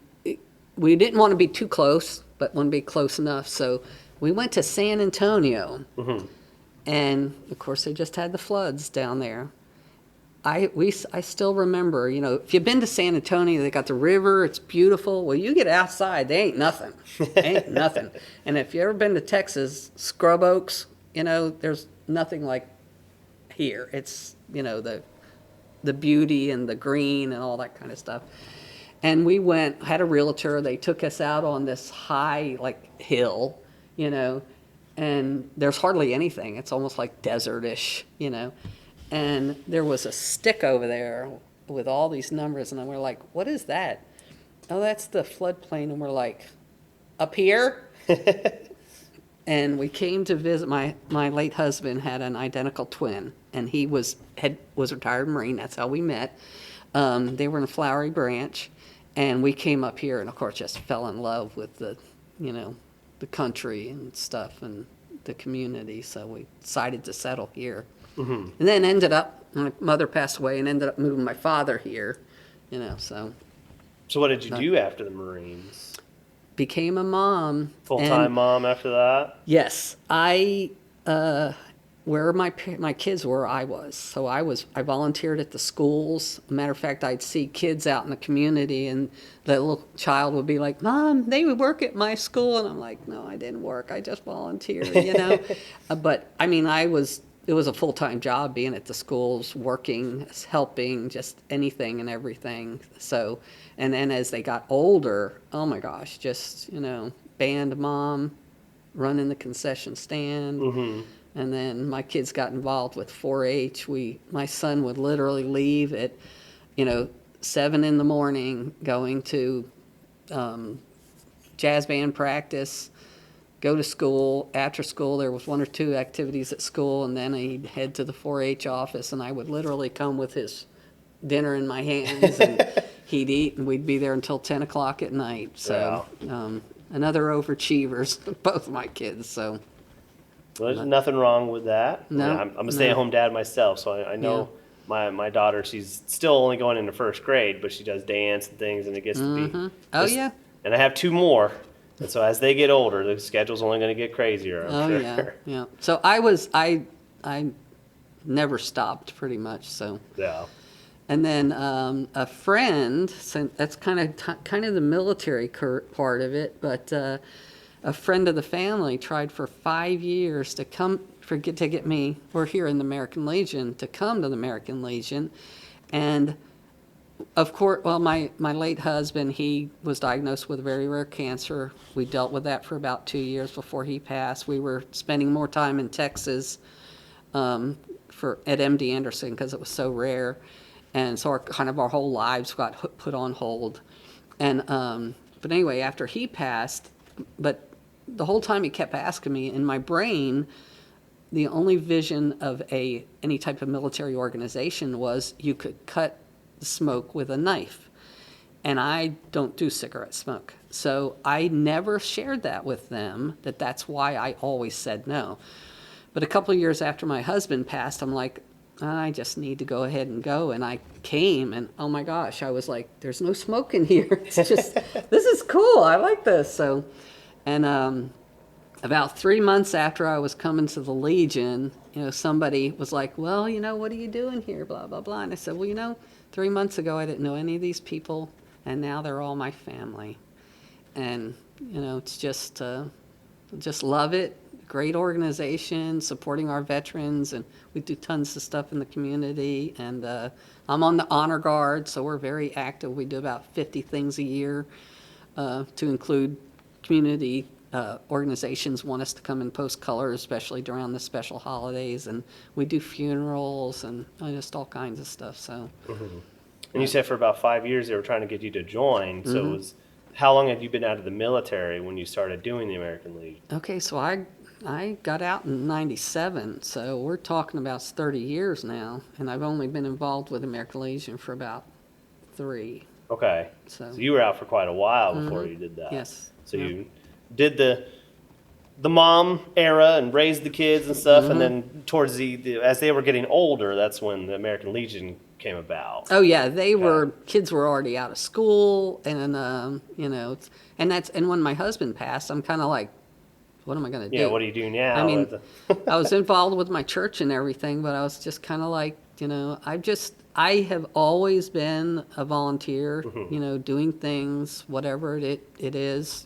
didn't want to be too close, but want to be close enough. So we went to San Antonio. And, of course, they just had the floods down there. I still remember, if you've been to San Antonio, they got the river, it's beautiful. Well, you get outside, they ain't nothing. Ain't nothing. And if you've ever been to Texas, Scrub Oaks, there's nothing like here. It's, the beauty and the green and all that kind of stuff. And we had a realtor. They took us out on this high, hill, and there's hardly anything. It's almost like desertish, And there was a stick over there with all these numbers, and we're like, what is that? Oh, that's the floodplain. And we're like, up here? And we came to visit. My late husband had an identical twin, and he was a retired Marine. That's how we met. They were in Flowery Branch, and we came up here, and of course just fell in love with the country and stuff and the community. So we decided to settle here. And then ended up, my mother passed away, and ended up moving my father here, so. So what did you do after the Marines? Became a mom. Full-time mom after that? Yes. Where my kids were, I was. So I volunteered at the schools. Matter of fact, I'd see kids out in the community, and the little child would be like, Mom, they would work at my school. And I'm like, no, I didn't work. I just volunteered, But, I mean, it was a full-time job being at the schools, working, helping, just anything and everything. So, and then as they got older, oh my gosh, just, band mom, running the concession stand, And then my kids got involved with 4-H. My son would literally leave at, 7 in the morning, going to jazz band practice, go to school. After school, there was 1 or 2 activities at school, and then he'd head to the 4-H office, and I would literally come with his dinner in my hands, and he'd eat, and we'd be there until 10 o'clock at night. So another overachievers, both my kids. So well, there's nothing wrong with that. No, I'm a stay-at-home dad myself, so I know my daughter, she's still only going into 1st grade, but she does dance and things, and it gets to be. Oh, yeah. And I have 2 more. And so as they get older, the schedule's only going to get crazier, I'm sure. Yeah. So I never stopped pretty much. So Yeah. and then a friend, so that's kind of the military part of it, but a friend of the family tried for 5 years to get me. We're here in the American Legion, to come to the American Legion, and of course, well, my late husband, he was diagnosed with very rare cancer. We dealt with that for about 2 years before he passed. We were spending more time in Texas at MD Anderson because it was so rare, and so our whole lives got put on hold. And but anyway, after he passed, but the whole time he kept asking me, in my brain, the only vision of any type of military organization was you could cut the smoke with a knife. And I don't do cigarette smoke. So I never shared that with them, that's why I always said no. But a couple of years after my husband passed, I'm like, I just need to go ahead and go. And I came, and oh my gosh, I was like, there's no smoke in here. It's just, this is cool. I like this. So, and about 3 months after I was coming to the Legion, somebody was like, well, what are you doing here? Blah, blah, blah. And I said, well, 3 months ago, I didn't know any of these people, and now they're all my family. And, it's just love it. Great organization, supporting our veterans, and we do tons of stuff in the community. And I'm on the honor guard, so we're very active. We do about 50 things a year, to include community organizations want us to come and post colors, especially during the special holidays, and we do funerals and just all kinds of stuff. So, And you said for about 5 years they were trying to get you to join. So how long had you been out of the military when you started doing the American Legion? Okay, so I got out in '97, so we're talking about 30 years now, and I've only been involved with American Legion for about 3. Okay. So you were out for quite a while before you did that. Yes. So you did the mom era and raised the kids and stuff, and then towards the as they were getting older, that's when the American Legion came about. Oh yeah, kids were already out of school, and and when my husband passed, I'm kind of like, what am I going to do? Yeah, what do you do now? I mean, I was involved with my church and everything, but I was just kind of like, I have always been a volunteer, doing things, whatever it is,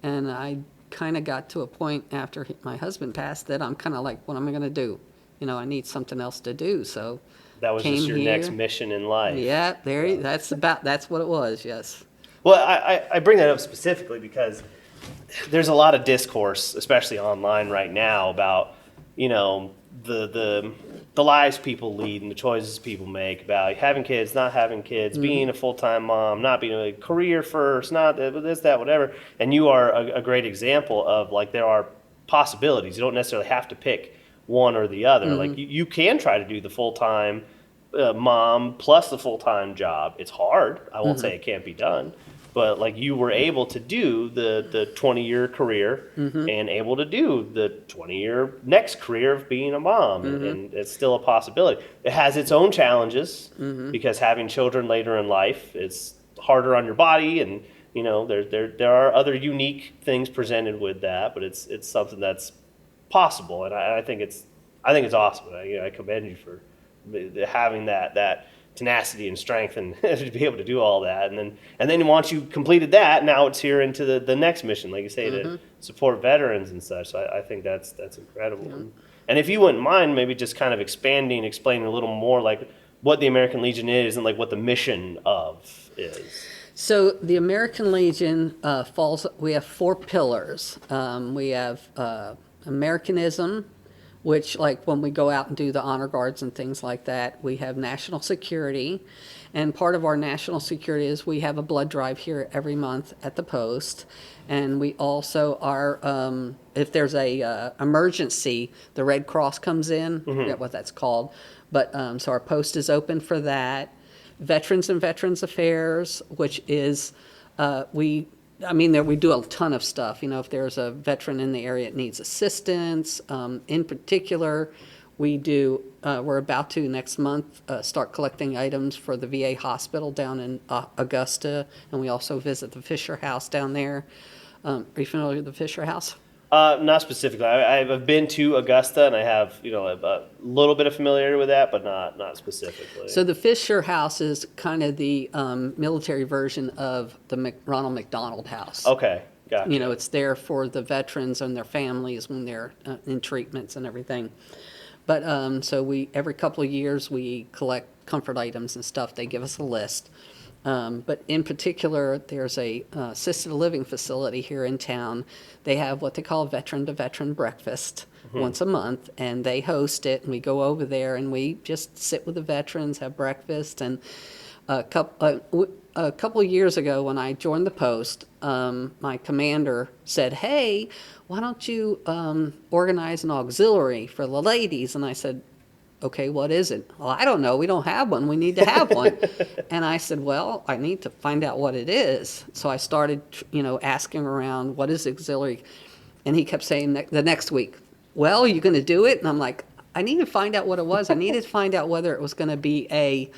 and I kind of got to a point after my husband passed that I'm kind of like, what am I going to do? I need something else to do. So that was just your next mission in life. Yeah, that's what it was. Yes. Well, I bring that up specifically because there's a lot of discourse, especially online right now, about the lives people lead and the choices people make about having kids, not having kids, being a full-time mom, not being a career first, not this, that, whatever. And you are a great example of, like, there are possibilities. You don't necessarily have to pick one or the other. Like, you can try to do the full-time mom plus the full-time job. It's hard. I won't say it can't be done. But, like, you were able to do the 20-year career and able to do the 20-year next career of being a mom. And it's still a possibility. It has its own challenges because having children later in life is harder on your body. And, there are other unique things presented with that. But it's something that's possible. And I think it's awesome. I commend you for having that tenacity and strength and to be able to do all that. And then once you completed that, now it's here into the next mission, like you say, to support veterans and such. So I think that's incredible. And if you wouldn't mind, maybe just kind of explaining a little more, like, what the American Legion is and, like, what the mission of is. So the American Legion we have 4 pillars. We have Americanism, which, like when we go out and do the honor guards and things like that, we have national security. And part of our national security is we have a blood drive here every month at the post. And we also are, if there's a emergency, the Red Cross comes in, I forget what that's called. But so our post is open for that. Veterans and Veterans Affairs, which is, we do a ton of stuff. If there's a veteran in the area that needs assistance, in particular, we're about to next month start collecting items for the VA hospital down in Augusta, and we also visit the Fisher House down there. Are you familiar with the Fisher House? Not specifically. I've been to Augusta, and I have a little bit of familiarity with that, but not specifically. So the Fisher House is kind of the military version of the Ronald McDonald House. Okay, gotcha. It's there for the veterans and their families when they're in treatments and everything. But so every couple of years we collect comfort items and stuff. They give us a list. But in particular, there's a assisted living facility here in town. They have what they call veteran-to-veteran breakfast once a month, and they host it, and we go over there, and we just sit with the veterans, have breakfast. And a couple of years ago when I joined the post, my commander said, hey, why don't you organize an auxiliary for the ladies? And I said, okay, what is it? Well, I don't know. We don't have one. We need to have one. And I said, well, I need to find out what it is. So I started, asking around, what is auxiliary? And he kept saying the next week, well, are you going to do it? And I'm like, I need to find out what it was. I needed to find out whether it was going to be a,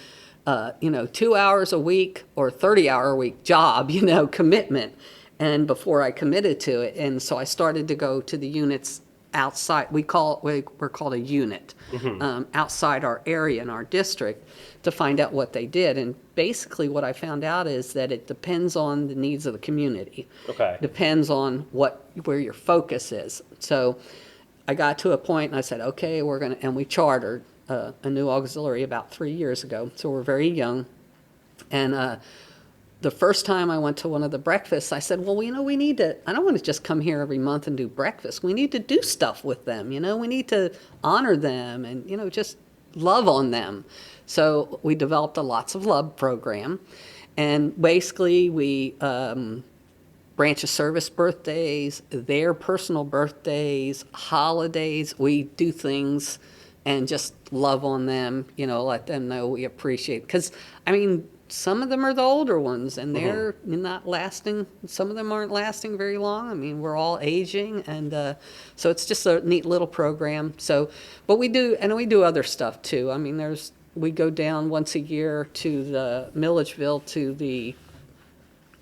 2 hours a week or 30-hour a week job, commitment. And before I committed to it. And so I started to go to the units outside. We're called a unit outside our area in our district to find out what they did. And basically what I found out is that it depends on the needs of the community. Okay. Depends on where your focus is. So I got to a point and I said, okay, and we chartered a new auxiliary about 3 years ago. So we're very young. And the first time I went to one of the breakfasts, I said, well, we need to, I don't want to just come here every month and do breakfast. We need to do stuff with them, we need to honor them and, just love on them. So we developed a Lots of Love program. And basically we branch of service birthdays, their personal birthdays, holidays. We do things and just love on them, let them know we appreciate. Because, some of them are the older ones, and they're not lasting. Some of them aren't lasting very long. We're all aging, and so it's just a neat little program. So, but we do other stuff too. We go down once a year to the Milledgeville to the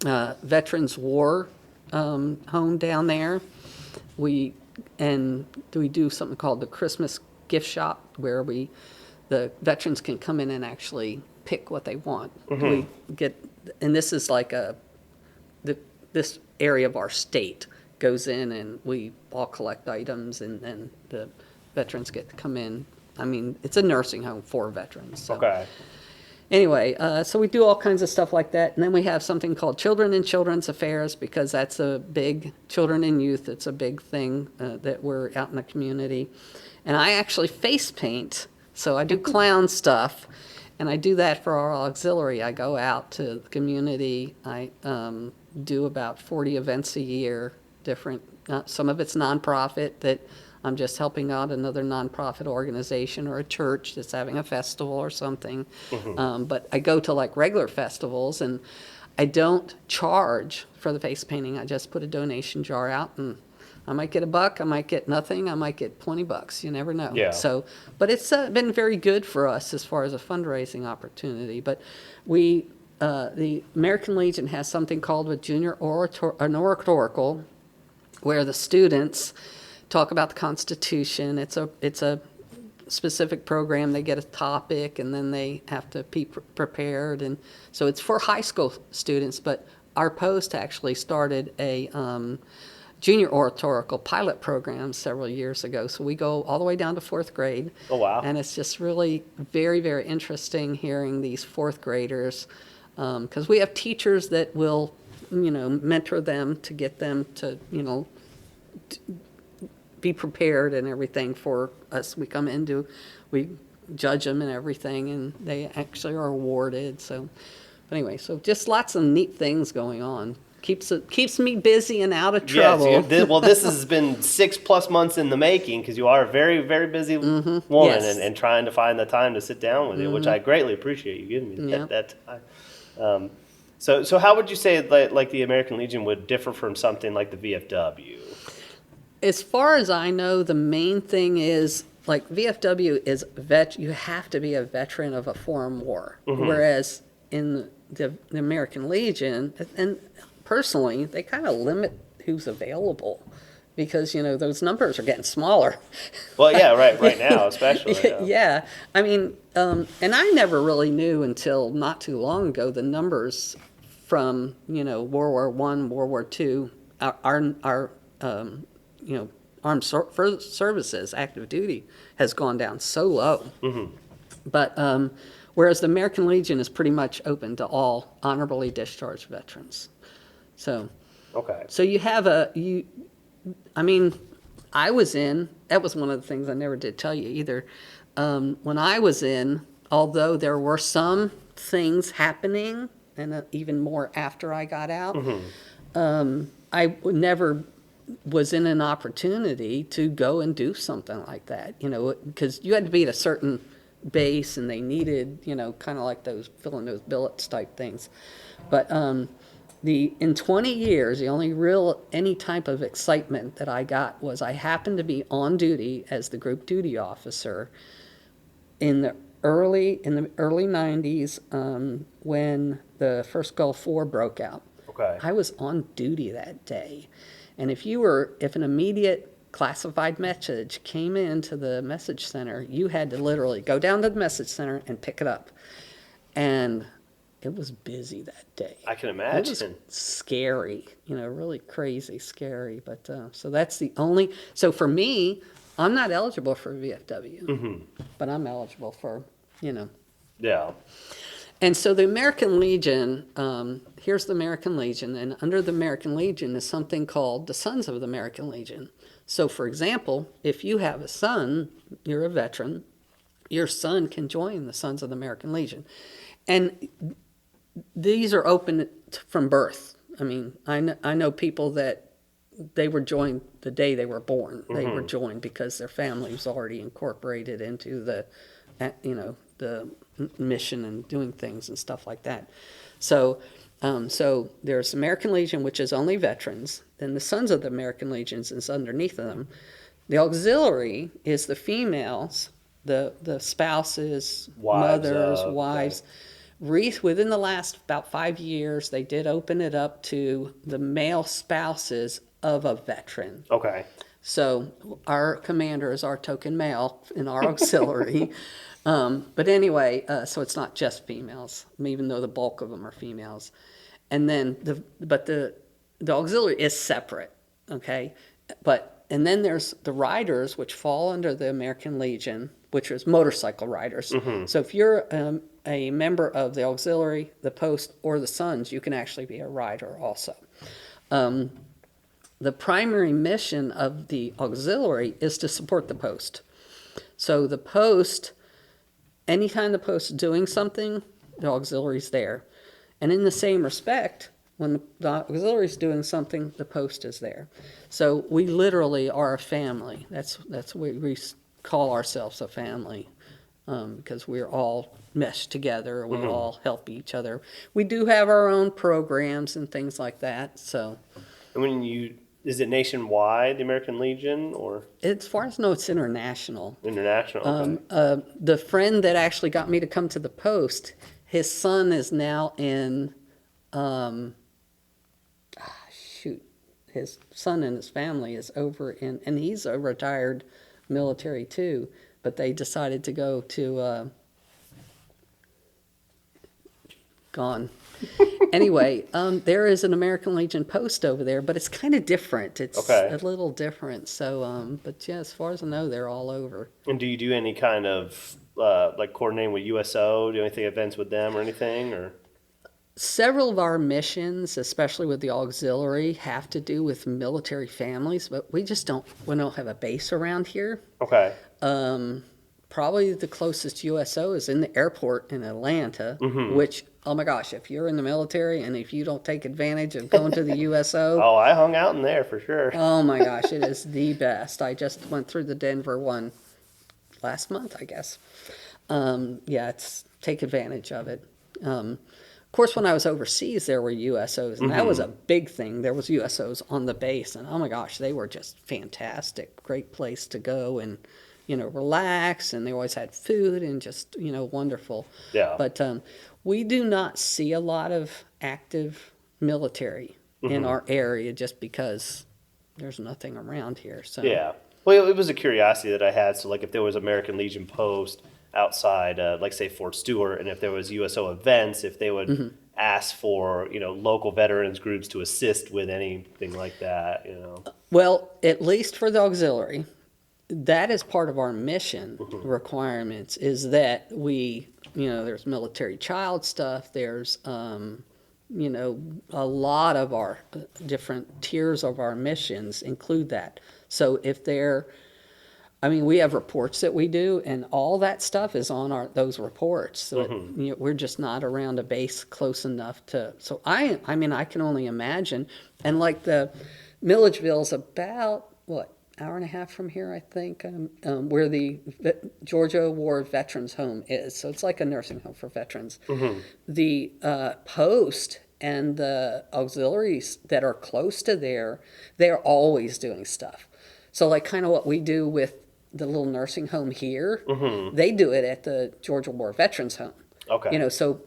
Veterans War home down there. We do something called the Christmas gift shop, where the veterans can come in and actually pick what they want. We get, and this is like this area of our state goes in, and we all collect items, and then the veterans get to come in. It's a nursing home for veterans. So. Okay. Anyway, so we do all kinds of stuff like that, and then we have something called Children and Children's Affairs, because that's a big, children and youth, it's a big thing that we're out in the community. And I actually face paint, so I do clown stuff. And I do that for our auxiliary. I go out to the community. I do about 40 events a year, different. Some of it's nonprofit that I'm just helping out another nonprofit organization or a church that's having a festival or something. But I go to like regular festivals, and I don't charge for the face painting. I just put a donation jar out, and I might get $1, I might get nothing, I might get $20. You never know. Yeah. So, but it's been very good for us as far as a fundraising opportunity. But the American Legion has something called a junior oratorical, where the students talk about the Constitution. It's a specific program. They get a topic, and then they have to be prepared. And so it's for high school students. But our post actually started a junior oratorical pilot program several years ago. So we go all the way down to 4th grade. Oh, wow. And it's just really very, very interesting hearing these 4th graders, because we have teachers that will, mentor them to get them to, be prepared and everything for us. We judge them and everything, and they actually are awarded. So, but anyway, so just lots of neat things going on. Keeps me busy and out of trouble. Yes, well, this has been 6+ months in the making because you are a very, very busy woman Yes. and trying to find the time to sit down with you, which I greatly appreciate you giving me that time. So how would you say like the American Legion would differ from something like the VFW? As far as I know, the main thing is like VFW is you have to be a veteran of a foreign war, whereas in the American Legion, and personally, they kind of limit who's available because those numbers are getting smaller. Well, yeah, right now especially. Yeah, I mean, and I never really knew until not too long ago the numbers from World War I, World War II, our armed services, active duty, has gone down so low. But whereas the American Legion is pretty much open to all honorably discharged veterans. So, Okay. so you have I mean, that was one of the things I never did tell you either. When I was in, although there were some things happening, and even more after I got out, I never was in an opportunity to go and do something like that, because you had to be at a certain base and they needed, kind of like filling those billets type things. But in 20 years, the only any type of excitement that I got was I happened to be on duty as the group duty officer in the early 90s when the first Gulf War broke out. Okay. I was on duty that day. And if an immediate classified message came into the message center, you had to literally go down to the message center and pick it up. And it was busy that day. I can imagine. It was scary, really crazy scary. But so that's the only. So for me, I'm not eligible for VFW, but I'm eligible for, Yeah. And so the American Legion, here's the American Legion, and under the American Legion is something called the Sons of the American Legion. So, for example, if you have a son, you're a veteran, your son can join the Sons of the American Legion. And these are open from birth. I mean, I know people that they were joined the day they were born. They were joined because their family was already incorporated into the mission and doing things and stuff like that. So there's American Legion, which is only veterans. Then the Sons of the American Legions is underneath them. The auxiliary is the females, the spouses, mothers, wives. Within the last about 5 years, they did open it up to the male spouses of a veteran. Okay. So our commander is our token male in our auxiliary. But anyway, so it's not just females, even though the bulk of them are females. And then the auxiliary is separate, okay? And then there's the riders, which fall under the American Legion, which is motorcycle riders. So if you're a member of the auxiliary, the post, or the Sons, you can actually be a rider also. The primary mission of the auxiliary is to support the post. So the post, anytime the post is doing something, the auxiliary's there. And in the same respect, when the auxiliary is doing something, the post is there. So we literally are a family. That's what we call ourselves, a family, because we're all meshed together. We all help each other. We do have our own programs and things like that. So, And is it nationwide, the American Legion, or? As far as I know, it's international. International. Okay. The friend that actually got me to come to the post, his son is now in, his son and his family is over in, and he's a retired military too, but they decided to go to, gone. Anyway, there is an American Legion post over there, but it's kind of different. It's a little different. So, but yeah, as far as I know, they're all over. And do you do any kind of like coordinating with USO? Do anything events with them or anything? Or Several of our missions, especially with the auxiliary, have to do with military families, but we don't have a base around here. Okay. Probably the closest USO is in the airport in Atlanta, which, oh my gosh, if you're in the military and if you don't take advantage of going to the USO, Oh, I hung out in there for sure. oh my gosh, it is the best. I just went through the Denver one last month, I guess. Yeah, take advantage of it. Of course, when I was overseas, there were USOs, and that was a big thing. There was USOs on the base, and oh my gosh, they were just fantastic. Great place to go and, relax, and they always had food and just, wonderful. Yeah. But we do not see a lot of active military in our area just because there's nothing around here. So Yeah. Well, it was a curiosity that I had. So, like, if there was American Legion post outside, like, say, Fort Stewart, and if there was USO events, if they would ask for, local veterans groups to assist with anything like that, Well, at least for the auxiliary, that is part of our mission requirements, is that we, there's military child stuff, there's, a lot of our different tiers of our missions include that. So if we have reports that we do, and all that stuff is on those reports. So we're just not around a base close enough to. So I can only imagine. And like the Milledgeville's about hour and a half from here, I think, where the Georgia War Veterans Home is. So it's like a nursing home for veterans. The post and the auxiliaries that are close to there, they're always doing stuff. So like kind of what we do with the little nursing home here, they do it at the Georgia War Veterans Home. Okay. So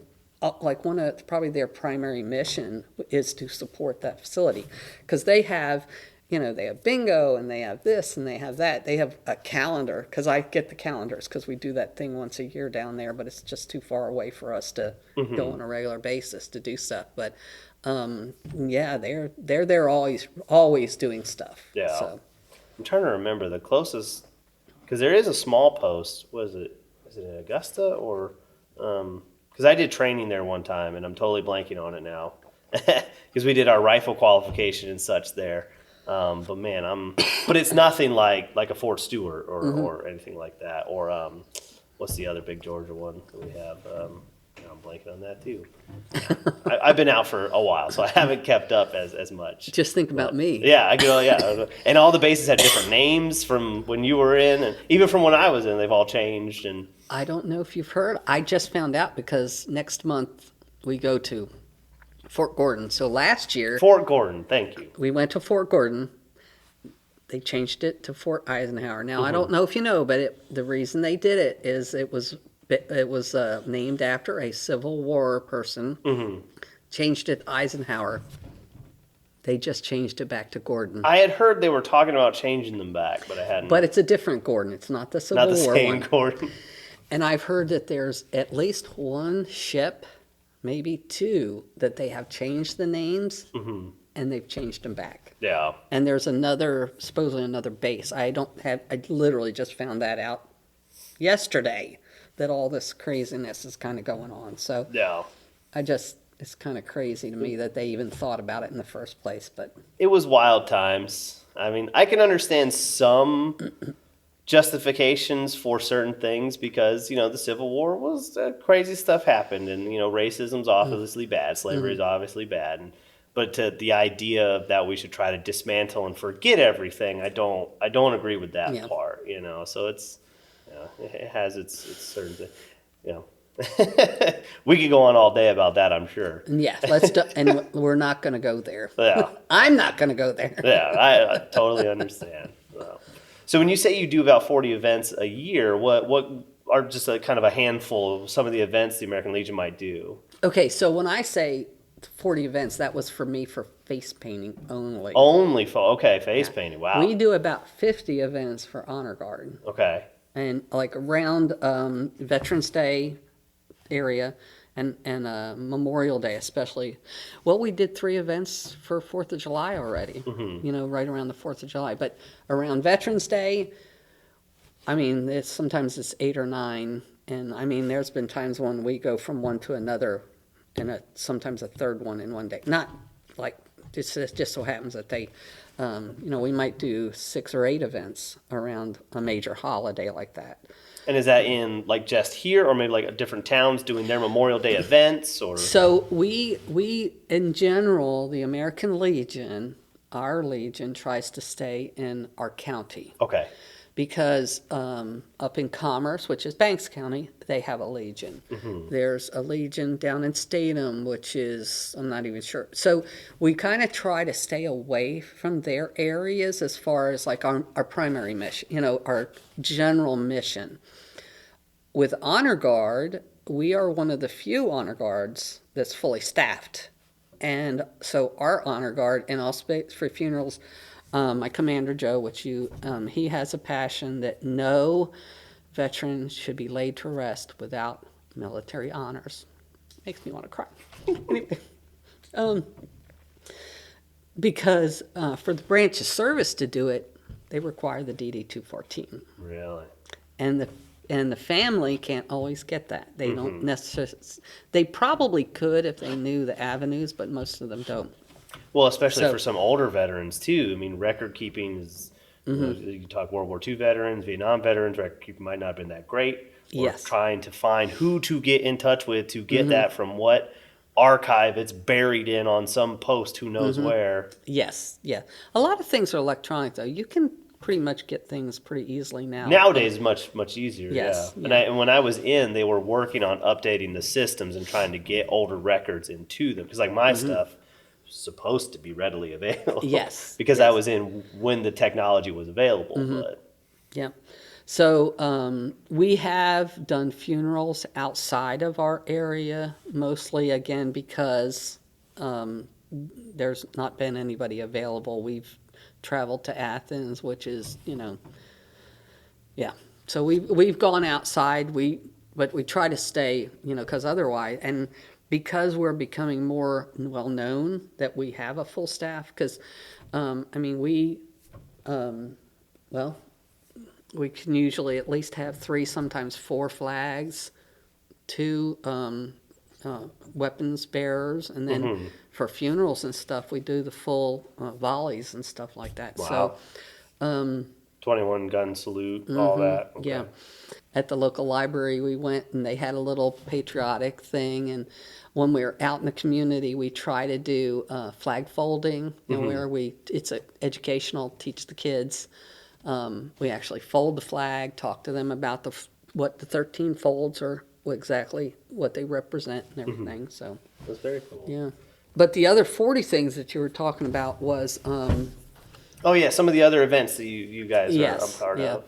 like one of probably their primary mission is to support that facility, because they have, they have bingo and they have this and they have that. They have a calendar, because I get the calendars because we do that thing once a year down there, but it's just too far away for us to go on a regular basis to do stuff. But yeah, they're there always doing stuff. Yeah. So. I'm trying to remember the closest, because there is a small post. Is it in Augusta or? Because I did training there one time, and I'm totally blanking on it now, because we did our rifle qualification and such there. But man, but it's nothing like a Fort Stewart or anything like that. Or what's the other big Georgia one that we have? I'm blanking on that too. I've been out for a while, so I haven't kept up as much. Just think about me. Yeah, yeah. And all the bases had different names from when you were in, and even from when I was in, they've all changed. And I don't know if you've heard. I just found out because next month we go to Fort Gordon. So last year, Fort Gordon, thank you. We went to Fort Gordon. They changed it to Fort Eisenhower. Now I don't know if you know, but the reason they did it is it was named after a Civil War person. Changed it to Eisenhower. They just changed it back to Gordon. I had heard they were talking about changing them back, but I hadn't. But it's a different Gordon. It's not the Civil War one. Not the same Gordon. And I've heard that there's at least one ship, maybe two, that they have changed the names, and they've changed them back. Yeah. And there's supposedly another base. I literally just found that out yesterday, that all this craziness is kind of going on. So Yeah. it's kind of crazy to me that they even thought about it in the first place. But It was wild times. I mean, I can understand some justifications for certain things because, the Civil War was crazy stuff happened, and, racism's obviously bad, slavery is obviously bad. But the idea that we should try to dismantle and forget everything, I don't agree with that part, So it's, it has its certain, we could go on all day about that, I'm sure. yeah, and we're not going to go there. Yeah. I'm not going to go there. Yeah, I totally understand. So when you say you do about 40 events a year, what are just a kind of a handful of some of the events the American Legion might do? Okay, so when I say 40 events, that was for me for face painting only. Okay, face painting, wow. We do about 50 events for Honor Guard. Okay. And like around Veterans Day area and Memorial Day especially. Well, we did 3 events for 4th of July already, right around the 4th of July. But around Veterans Day, sometimes it's 8 or 9. And there's been times when we go from one to another and sometimes a third one in one day. Not like, it just so happens that they, we might do 6 or 8 events around a major holiday like that. And is that in like just here, or maybe like different towns doing their Memorial Day events, or? So we in general, the American Legion, our Legion tries to stay in our county. Okay. Because up in Commerce, which is Banks County, they have a Legion. There's a Legion down in Statham, which is, I'm not even sure. So we kind of try to stay away from their areas as far as like our primary mission, our general mission. With Honor Guard, we are one of the few Honor Guards that's fully staffed. And so our Honor Guard, and also for funerals, my Commander Joe, he has a passion that no veteran should be laid to rest without military honors. Makes me want to cry. Anyway, because for the branch of service to do it, they require the DD-214. Really? And the family can't always get that. They don't necessarily. They probably could if they knew the avenues, but most of them don't. Well, especially for some older veterans too. I mean, record keeping is. You talk World War II veterans, Vietnam veterans. Record keeping might not have been that great. Or Yes. trying to find who to get in touch with to get that from what archive it's buried in on some post, who knows where. Yes, yeah. A lot of things are electronic, though. You can pretty much get things pretty easily now. Nowadays, much easier. Yes, Yeah. yeah. And when I was in, they were working on updating the systems and trying to get older records into them. Because like my stuff was supposed to be readily available. Yes, because I was in when the technology was available. But Yeah. So we have done funerals outside of our area, mostly, again, because there's not been anybody available. We've traveled to Athens, which is, yeah. So we've gone outside, but we try to stay, because otherwise, and because we're becoming more well-known that we have a full staff, because, we can usually at least have 3, sometimes 4 flags, 2 weapons bearers, and then for funerals and stuff, we do the full volleys and stuff like that. Wow. So, 21 gun salute, all that. Okay. yeah. At the local library, we went and they had a little patriotic thing. And when we were out in the community, we try to do flag folding, where it's educational, teach the kids. We actually fold the flag, talk to them about what the 13 folds are, exactly what they represent and everything. So That's very cool. yeah. But the other 40 things that you were talking about was Oh yeah, some of the other events that you guys are Yes, a part yeah. of.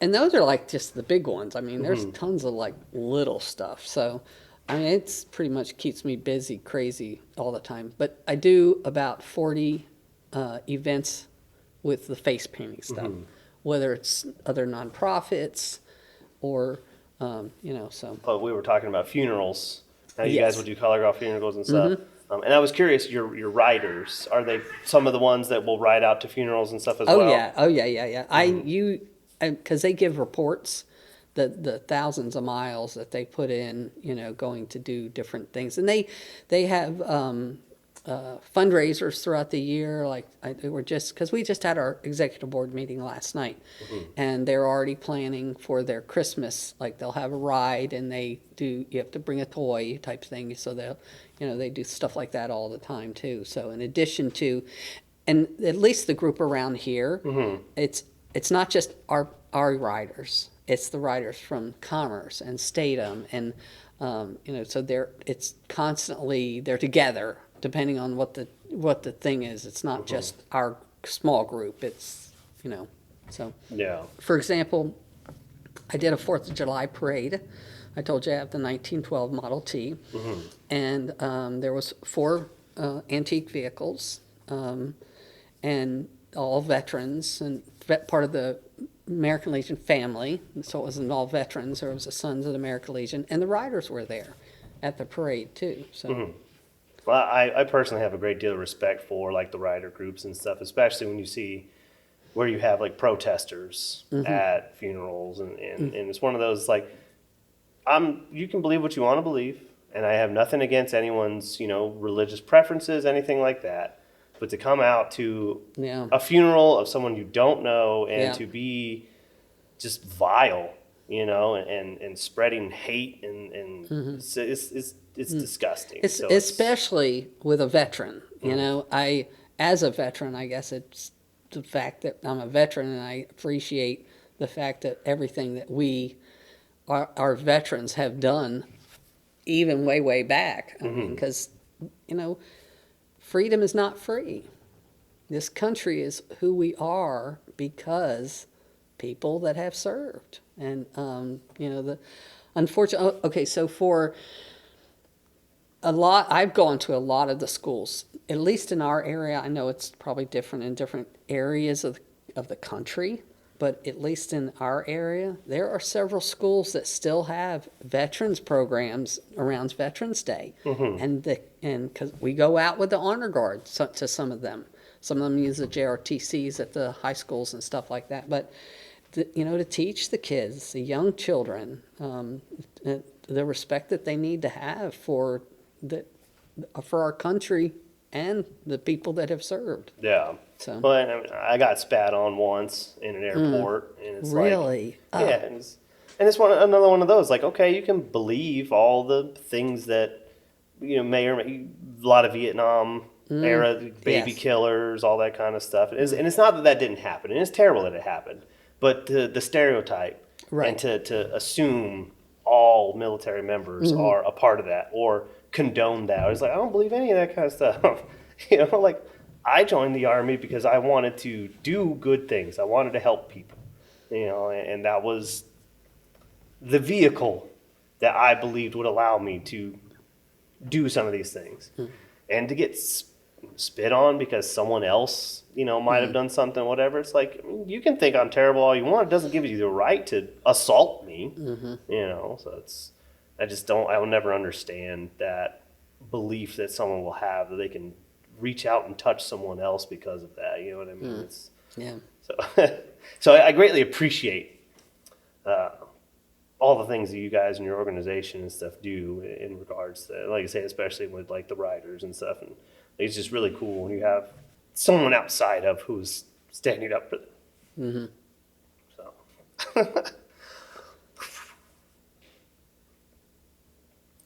And those are like just the big ones. I mean, there's tons of like little stuff. So, I mean, it's pretty much keeps me busy, crazy all the time. But I do about 40 events with the face painting stuff, whether it's other nonprofits or, so. But we were talking about funerals. Now you Yes. guys would do color guard funerals and stuff. And I was curious, your riders, are they some of the ones that will ride out to funerals and stuff as well? Oh yeah. Because they give reports, the thousands of miles that they put in, going to do different things, and they have fundraisers throughout the year. Like they were because we just had our executive board meeting last night, and they're already planning for their Christmas. Like they'll have a ride, and you have to bring a toy type thing. So they do stuff like that all the time too. So in addition to, and at least the group around here, it's not just our riders. It's the riders from Commerce and Statham, and so it's constantly they're together depending on what the thing is. It's not just our small group. It's so. Yeah. For example, I did a 4th of July parade. I told you I have the 1912 Model T, and there was 4 antique vehicles, and all veterans and part of the American Legion family. So it wasn't all veterans. There was the Sons of the American Legion, and the riders were there at the parade too. So. Well, I personally have a great deal of respect for like the rider groups and stuff, especially when you see where you have like protesters at funerals, and it's one of those like, you can believe what you want to believe. and I have nothing against anyone's, religious preferences, anything like that. But to come out to Yeah. a funeral of someone you don't know and Yeah. to be just vile, and spreading hate and it's disgusting. It's So especially with a veteran. As a veteran, I guess it's the fact that I'm a veteran, and I appreciate the fact that everything that our veterans have done, even way, way back. I mean, because, freedom is not free. This country is who we are because people that have served. And, unfortunately, okay, so for I've gone to a lot of the schools, at least in our area. I know it's probably different in different areas of the country, but at least in our area, there are several schools that still have veterans programs around Veterans Day. And because we go out with the honor guard to some of them. Some of them use the JRTCs at the high schools and stuff like that. But, to teach the kids, the young children, the respect that they need to have for our country and the people that have served. yeah. So. Well, I got spat on once in an airport, and it's Really? like, yeah, and it's another one of those. Like, okay, you can believe all the things that may or may, a lot of Vietnam era baby Yes. killers, all that kind of stuff. And it's not that didn't happen, and it's terrible that it happened, but the stereotype Right. and to assume all military members are a part of that or condone that. I was like, I don't believe any of that kind of stuff. Like, I joined the Army because I wanted to do good things. I wanted to help people, and that was the vehicle that I believed would allow me to do some of these things. And to get spit on because someone else, might have done something, whatever. It's like, you can think I'm terrible all you want. It doesn't give you the right to assault me, so I will never understand that belief that someone will have that they can reach out and touch someone else because of that. You know what I mean? It's, Yeah. so I greatly appreciate all the things that you guys and your organization and stuff do in regards to, like I say, especially with like the riders and stuff. And it's just really cool when you have someone outside of who's standing up for them. So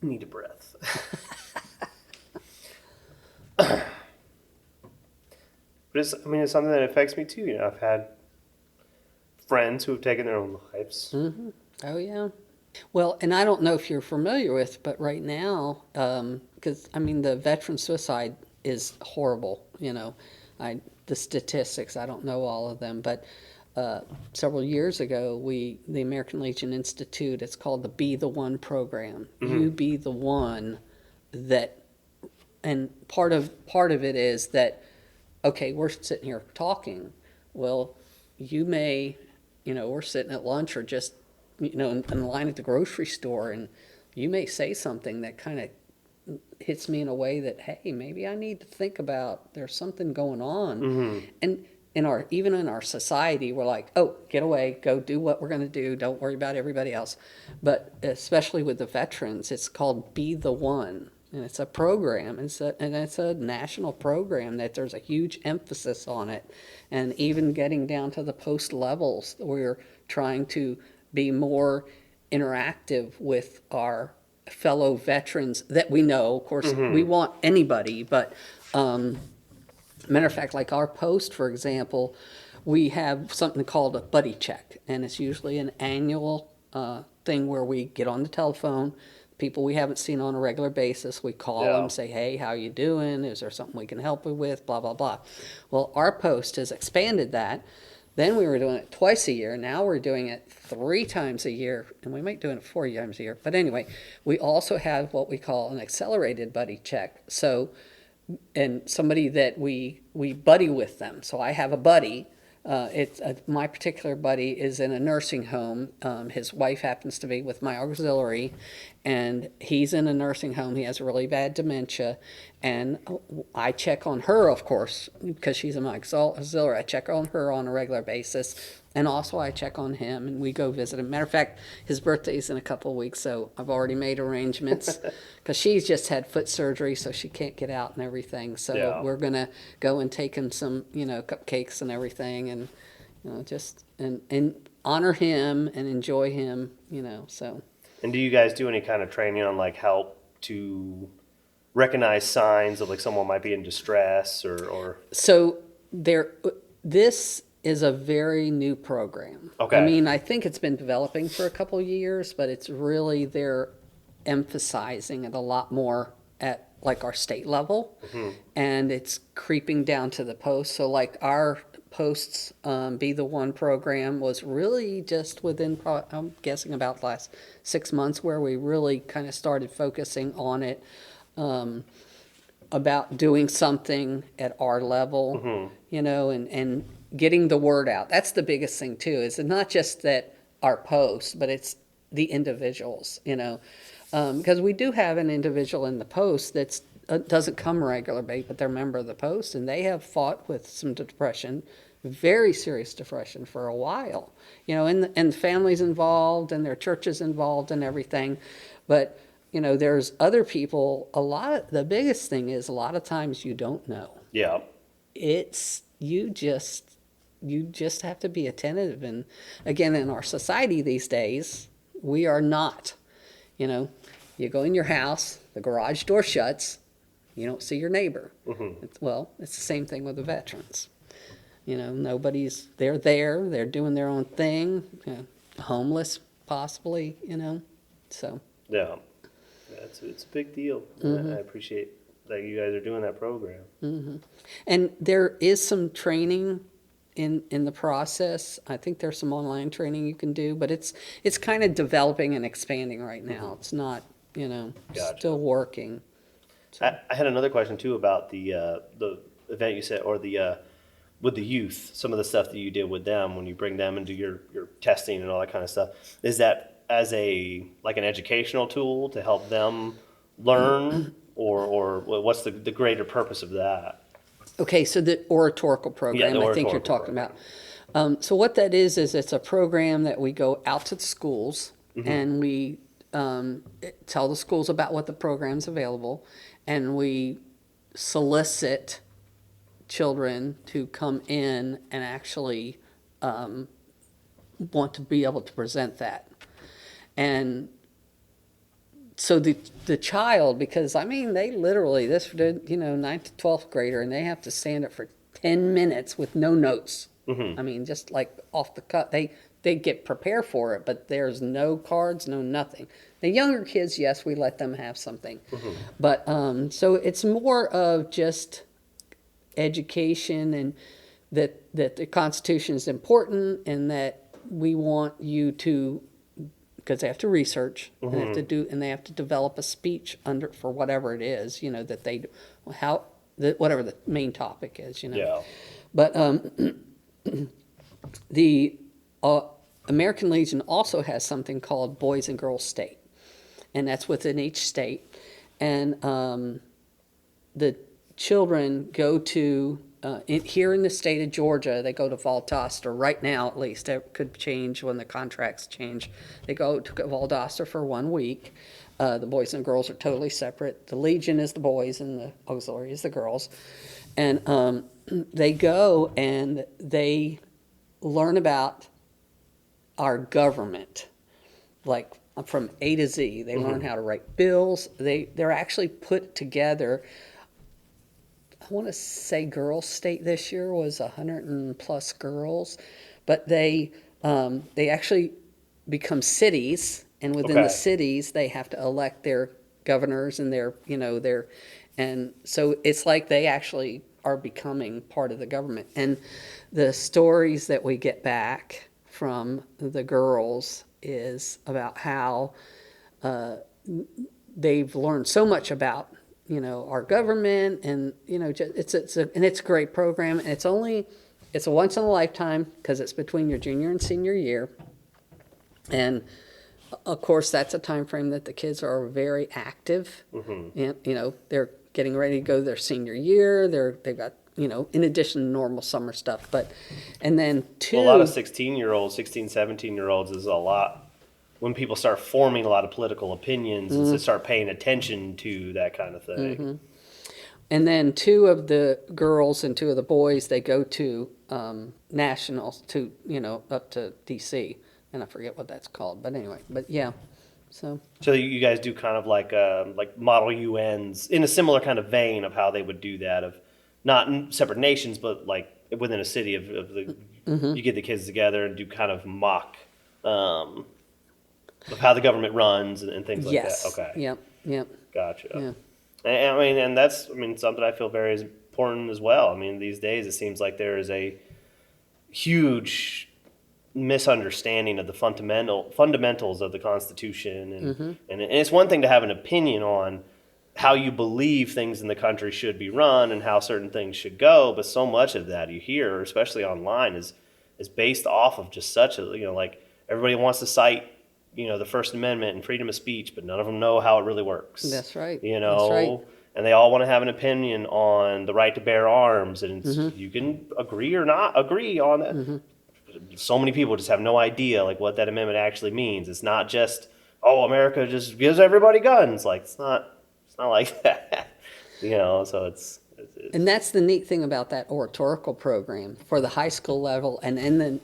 need a breath. But it's something that affects me too. I've had friends who have taken their own lives. Oh, yeah. Well, and I don't know if you're familiar with, but right now, because, the veteran suicide is horrible, the statistics, I don't know all of them, but several years ago, the American Legion Institute, it's called the Be the One program. You be the one that, and part of it is that, okay, we're sitting here talking. Well, you may, we're sitting at lunch or just, in line at the grocery store, and you may say something that kind of hits me in a way that, hey, maybe I need to think about there's something going on. And even in our society, we're like, oh, get away, go do what we're going to do. Don't worry about everybody else. But especially with the veterans, it's called Be the One. And it's a program, and it's a national program that there's a huge emphasis on it. And even getting down to the post levels, we're trying to be more interactive with our fellow veterans that we know. Of course, we want anybody, but matter of fact, like our post, for example, we have something called a buddy check, and it's usually an annual thing where we get on the telephone, people we haven't seen on a regular basis, we call them, say, hey, how you doing? Is there something we can help you with? Blah, blah, blah. Well, our post has expanded that. Then we were doing it twice a year. Now we're doing it 3 times a year, and we might do it 4 times a year. But anyway, we also have what we call an accelerated buddy check. So, and somebody that we buddy with them. So I have a buddy. My particular buddy is in a nursing home. His wife happens to be with my auxiliary, and he's in a nursing home. He has really bad dementia, and I check on her, of course, because she's in my auxiliary. I check on her on a regular basis. And also I check on him and we go visit him. Matter of fact, his birthday's in a couple of weeks, so I've already made arrangements because she's just had foot surgery, so she can't get out and everything. So Yeah. we're going to go and take him some, cupcakes and everything, and, just, and honor him and enjoy him, so. And do you guys do any kind of training on like how to recognize signs of like someone might be in distress or? So this is a very new program. Okay. I mean, I think it's been developing for a couple of years, but it's really, they're emphasizing it a lot more at like our state level, and it's creeping down to the post. So like our posts, Be the One program was really just within, I'm guessing about the last 6 months, where we really kind of started focusing on it, about doing something at our level, and getting the word out. That's the biggest thing too, is not just that our posts, but it's the individuals, because we do have an individual in the post that's doesn't come regularly, but they're a member of the post, and they have fought with some depression, very serious depression for a while, and the family's involved and their church is involved and everything, but there's other people. The biggest thing is a lot of times you don't know. Yeah. It's you just have to be attentive. And again, in our society these days, we are not, you go in your house, the garage door shuts, you don't see your neighbor. It's the same thing with the veterans. Nobody's, they're there, they're doing their own thing, homeless possibly, so. Yeah. It's a big deal. I appreciate that you guys are doing that program. And there is some training in the process. I think there's some online training you can do, but it's kind of developing and expanding right now. It's not, Gotcha. still working. I had another question too about the event you said, or the with the youth, some of the stuff that you did with them when you bring them and do your testing and all that kind of stuff. Is that as an educational tool to help them learn, or what's the greater purpose of that? Okay, so the oratorical program, the I think you're oratorical talking about. So what that is it's a program that we go out to the schools and we tell the schools about what the program's available, and we solicit children to come in and actually want to be able to present that. And so the child, because they literally, this 9th to 12th grader, and they have to stand up for 10 minutes with no notes. Just like off the cut. They get prepared for it, but there's no cards, no nothing. The younger kids, yes, we let them have something. But so it's more of just education, and that the Constitution is important, and that we want you to, because they have to research, and they have to develop a speech for whatever it is, that they whatever the main topic is, Yeah. But the American Legion also has something called Boys and Girls State, and that's within each state, and the children go to here in the state of Georgia, they go to Valdosta right now, at least. It could change when the contracts change. They go to Valdosta for 1 week. The boys and girls are totally separate. The Legion is the boys and the auxiliary is the girls. And they go and they learn about our government, like from A to Z. They learn how to write bills. They're actually put together. I want to say Girls State this year was 100+ girls, but they actually become cities, and within the cities they have to elect their governors and and so it's like they actually are becoming part of the government. And the stories that we get back from the girls is about how they've learned so much about our government, and it's a great program, and it's a once in a lifetime, because it's between your junior and senior year, and of course that's a time frame that the kids are very active, and they're getting ready to go their senior year. They've got in addition to normal summer stuff. And then two. Well, a lot of 16-year-olds, 16, 17-year-olds is a lot. When people start forming a lot of political opinions and start paying attention to that kind of thing. And then two of the girls and two of the boys, they go to nationals to, up to D.C. And I forget what that's called. But anyway, yeah. So you guys do kind of like model UNs in a similar kind of vein of how they would do that, of not in separate nations, but like within a city of the, you get the kids together and do kind of mock of how the government runs and things like that. Okay. Yep. Gotcha. Yeah. And that's something I feel very important as well. These days it seems like there is a huge misunderstanding of the fundamentals of the Constitution, and it's one thing to have an opinion on how you believe things in the country should be run and how certain things should go, but so much of that you hear, especially online, is based off of just such a like everybody wants to cite the First Amendment and freedom of speech, but none of them know how it really works. That's right. That's right. And they all want to have an opinion on the right to bear arms, and you can agree or not agree on that. So many people just have no idea like what that amendment actually means. It's not just, America just gives everybody guns. Like it's not like that. So it's and that's the neat thing about that oratorical program for the high school level, and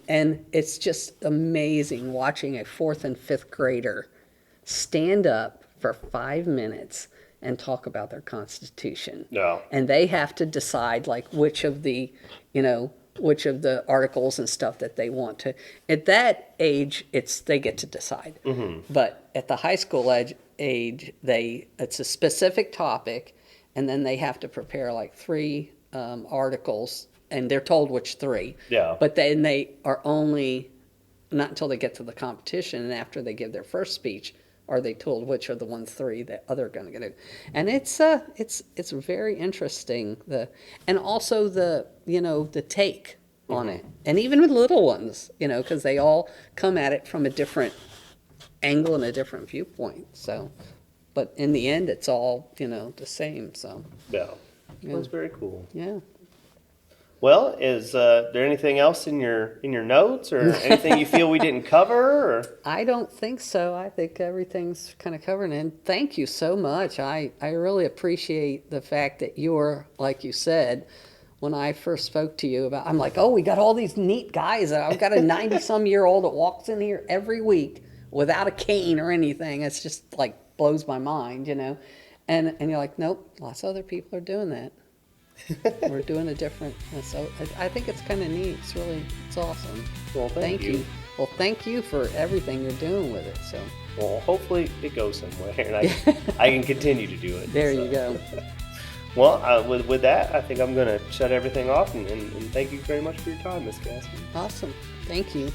it's just amazing watching a 4th and 5th grader stand up for 5 minutes and talk about their Constitution. Yeah. And they have to decide like which of the articles and stuff that they want to. At that age, they get to decide. But at the high school age, it's a specific topic, and then they have to prepare like 3 articles, and they're told which 3. Yeah. But then they are only, not until they get to the competition and after they give their first speech, are they told which are the 3 that they're going to do. And it's very interesting, and also the take on it. And even with little ones, because they all come at it from a different angle and a different viewpoint. So, but in the end, it's all, the same. So, yeah. That's very cool. Yeah. Well, is there anything else in your notes or anything you feel we didn't cover? Or? I don't think so. I think everything's kind of covered. And thank you so much. I really appreciate the fact that you're, like you said, when I first spoke to you about, I'm like, we got all these neat guys. I've got a 90-some-year-old that walks in here every week without a cane or anything. It's just like blows my mind, And you're like, nope, lots of other people are doing that. We're doing a different, so I think it's kind of neat. It's awesome. Well, thank you. Well, thank you for everything you're doing with it. So, well, hopefully it goes somewhere, and I can continue to do it. There you go. Well, with that, I think I'm going to shut everything off, and thank you very much for your time, Ms. Gaskins. Awesome. Thank you.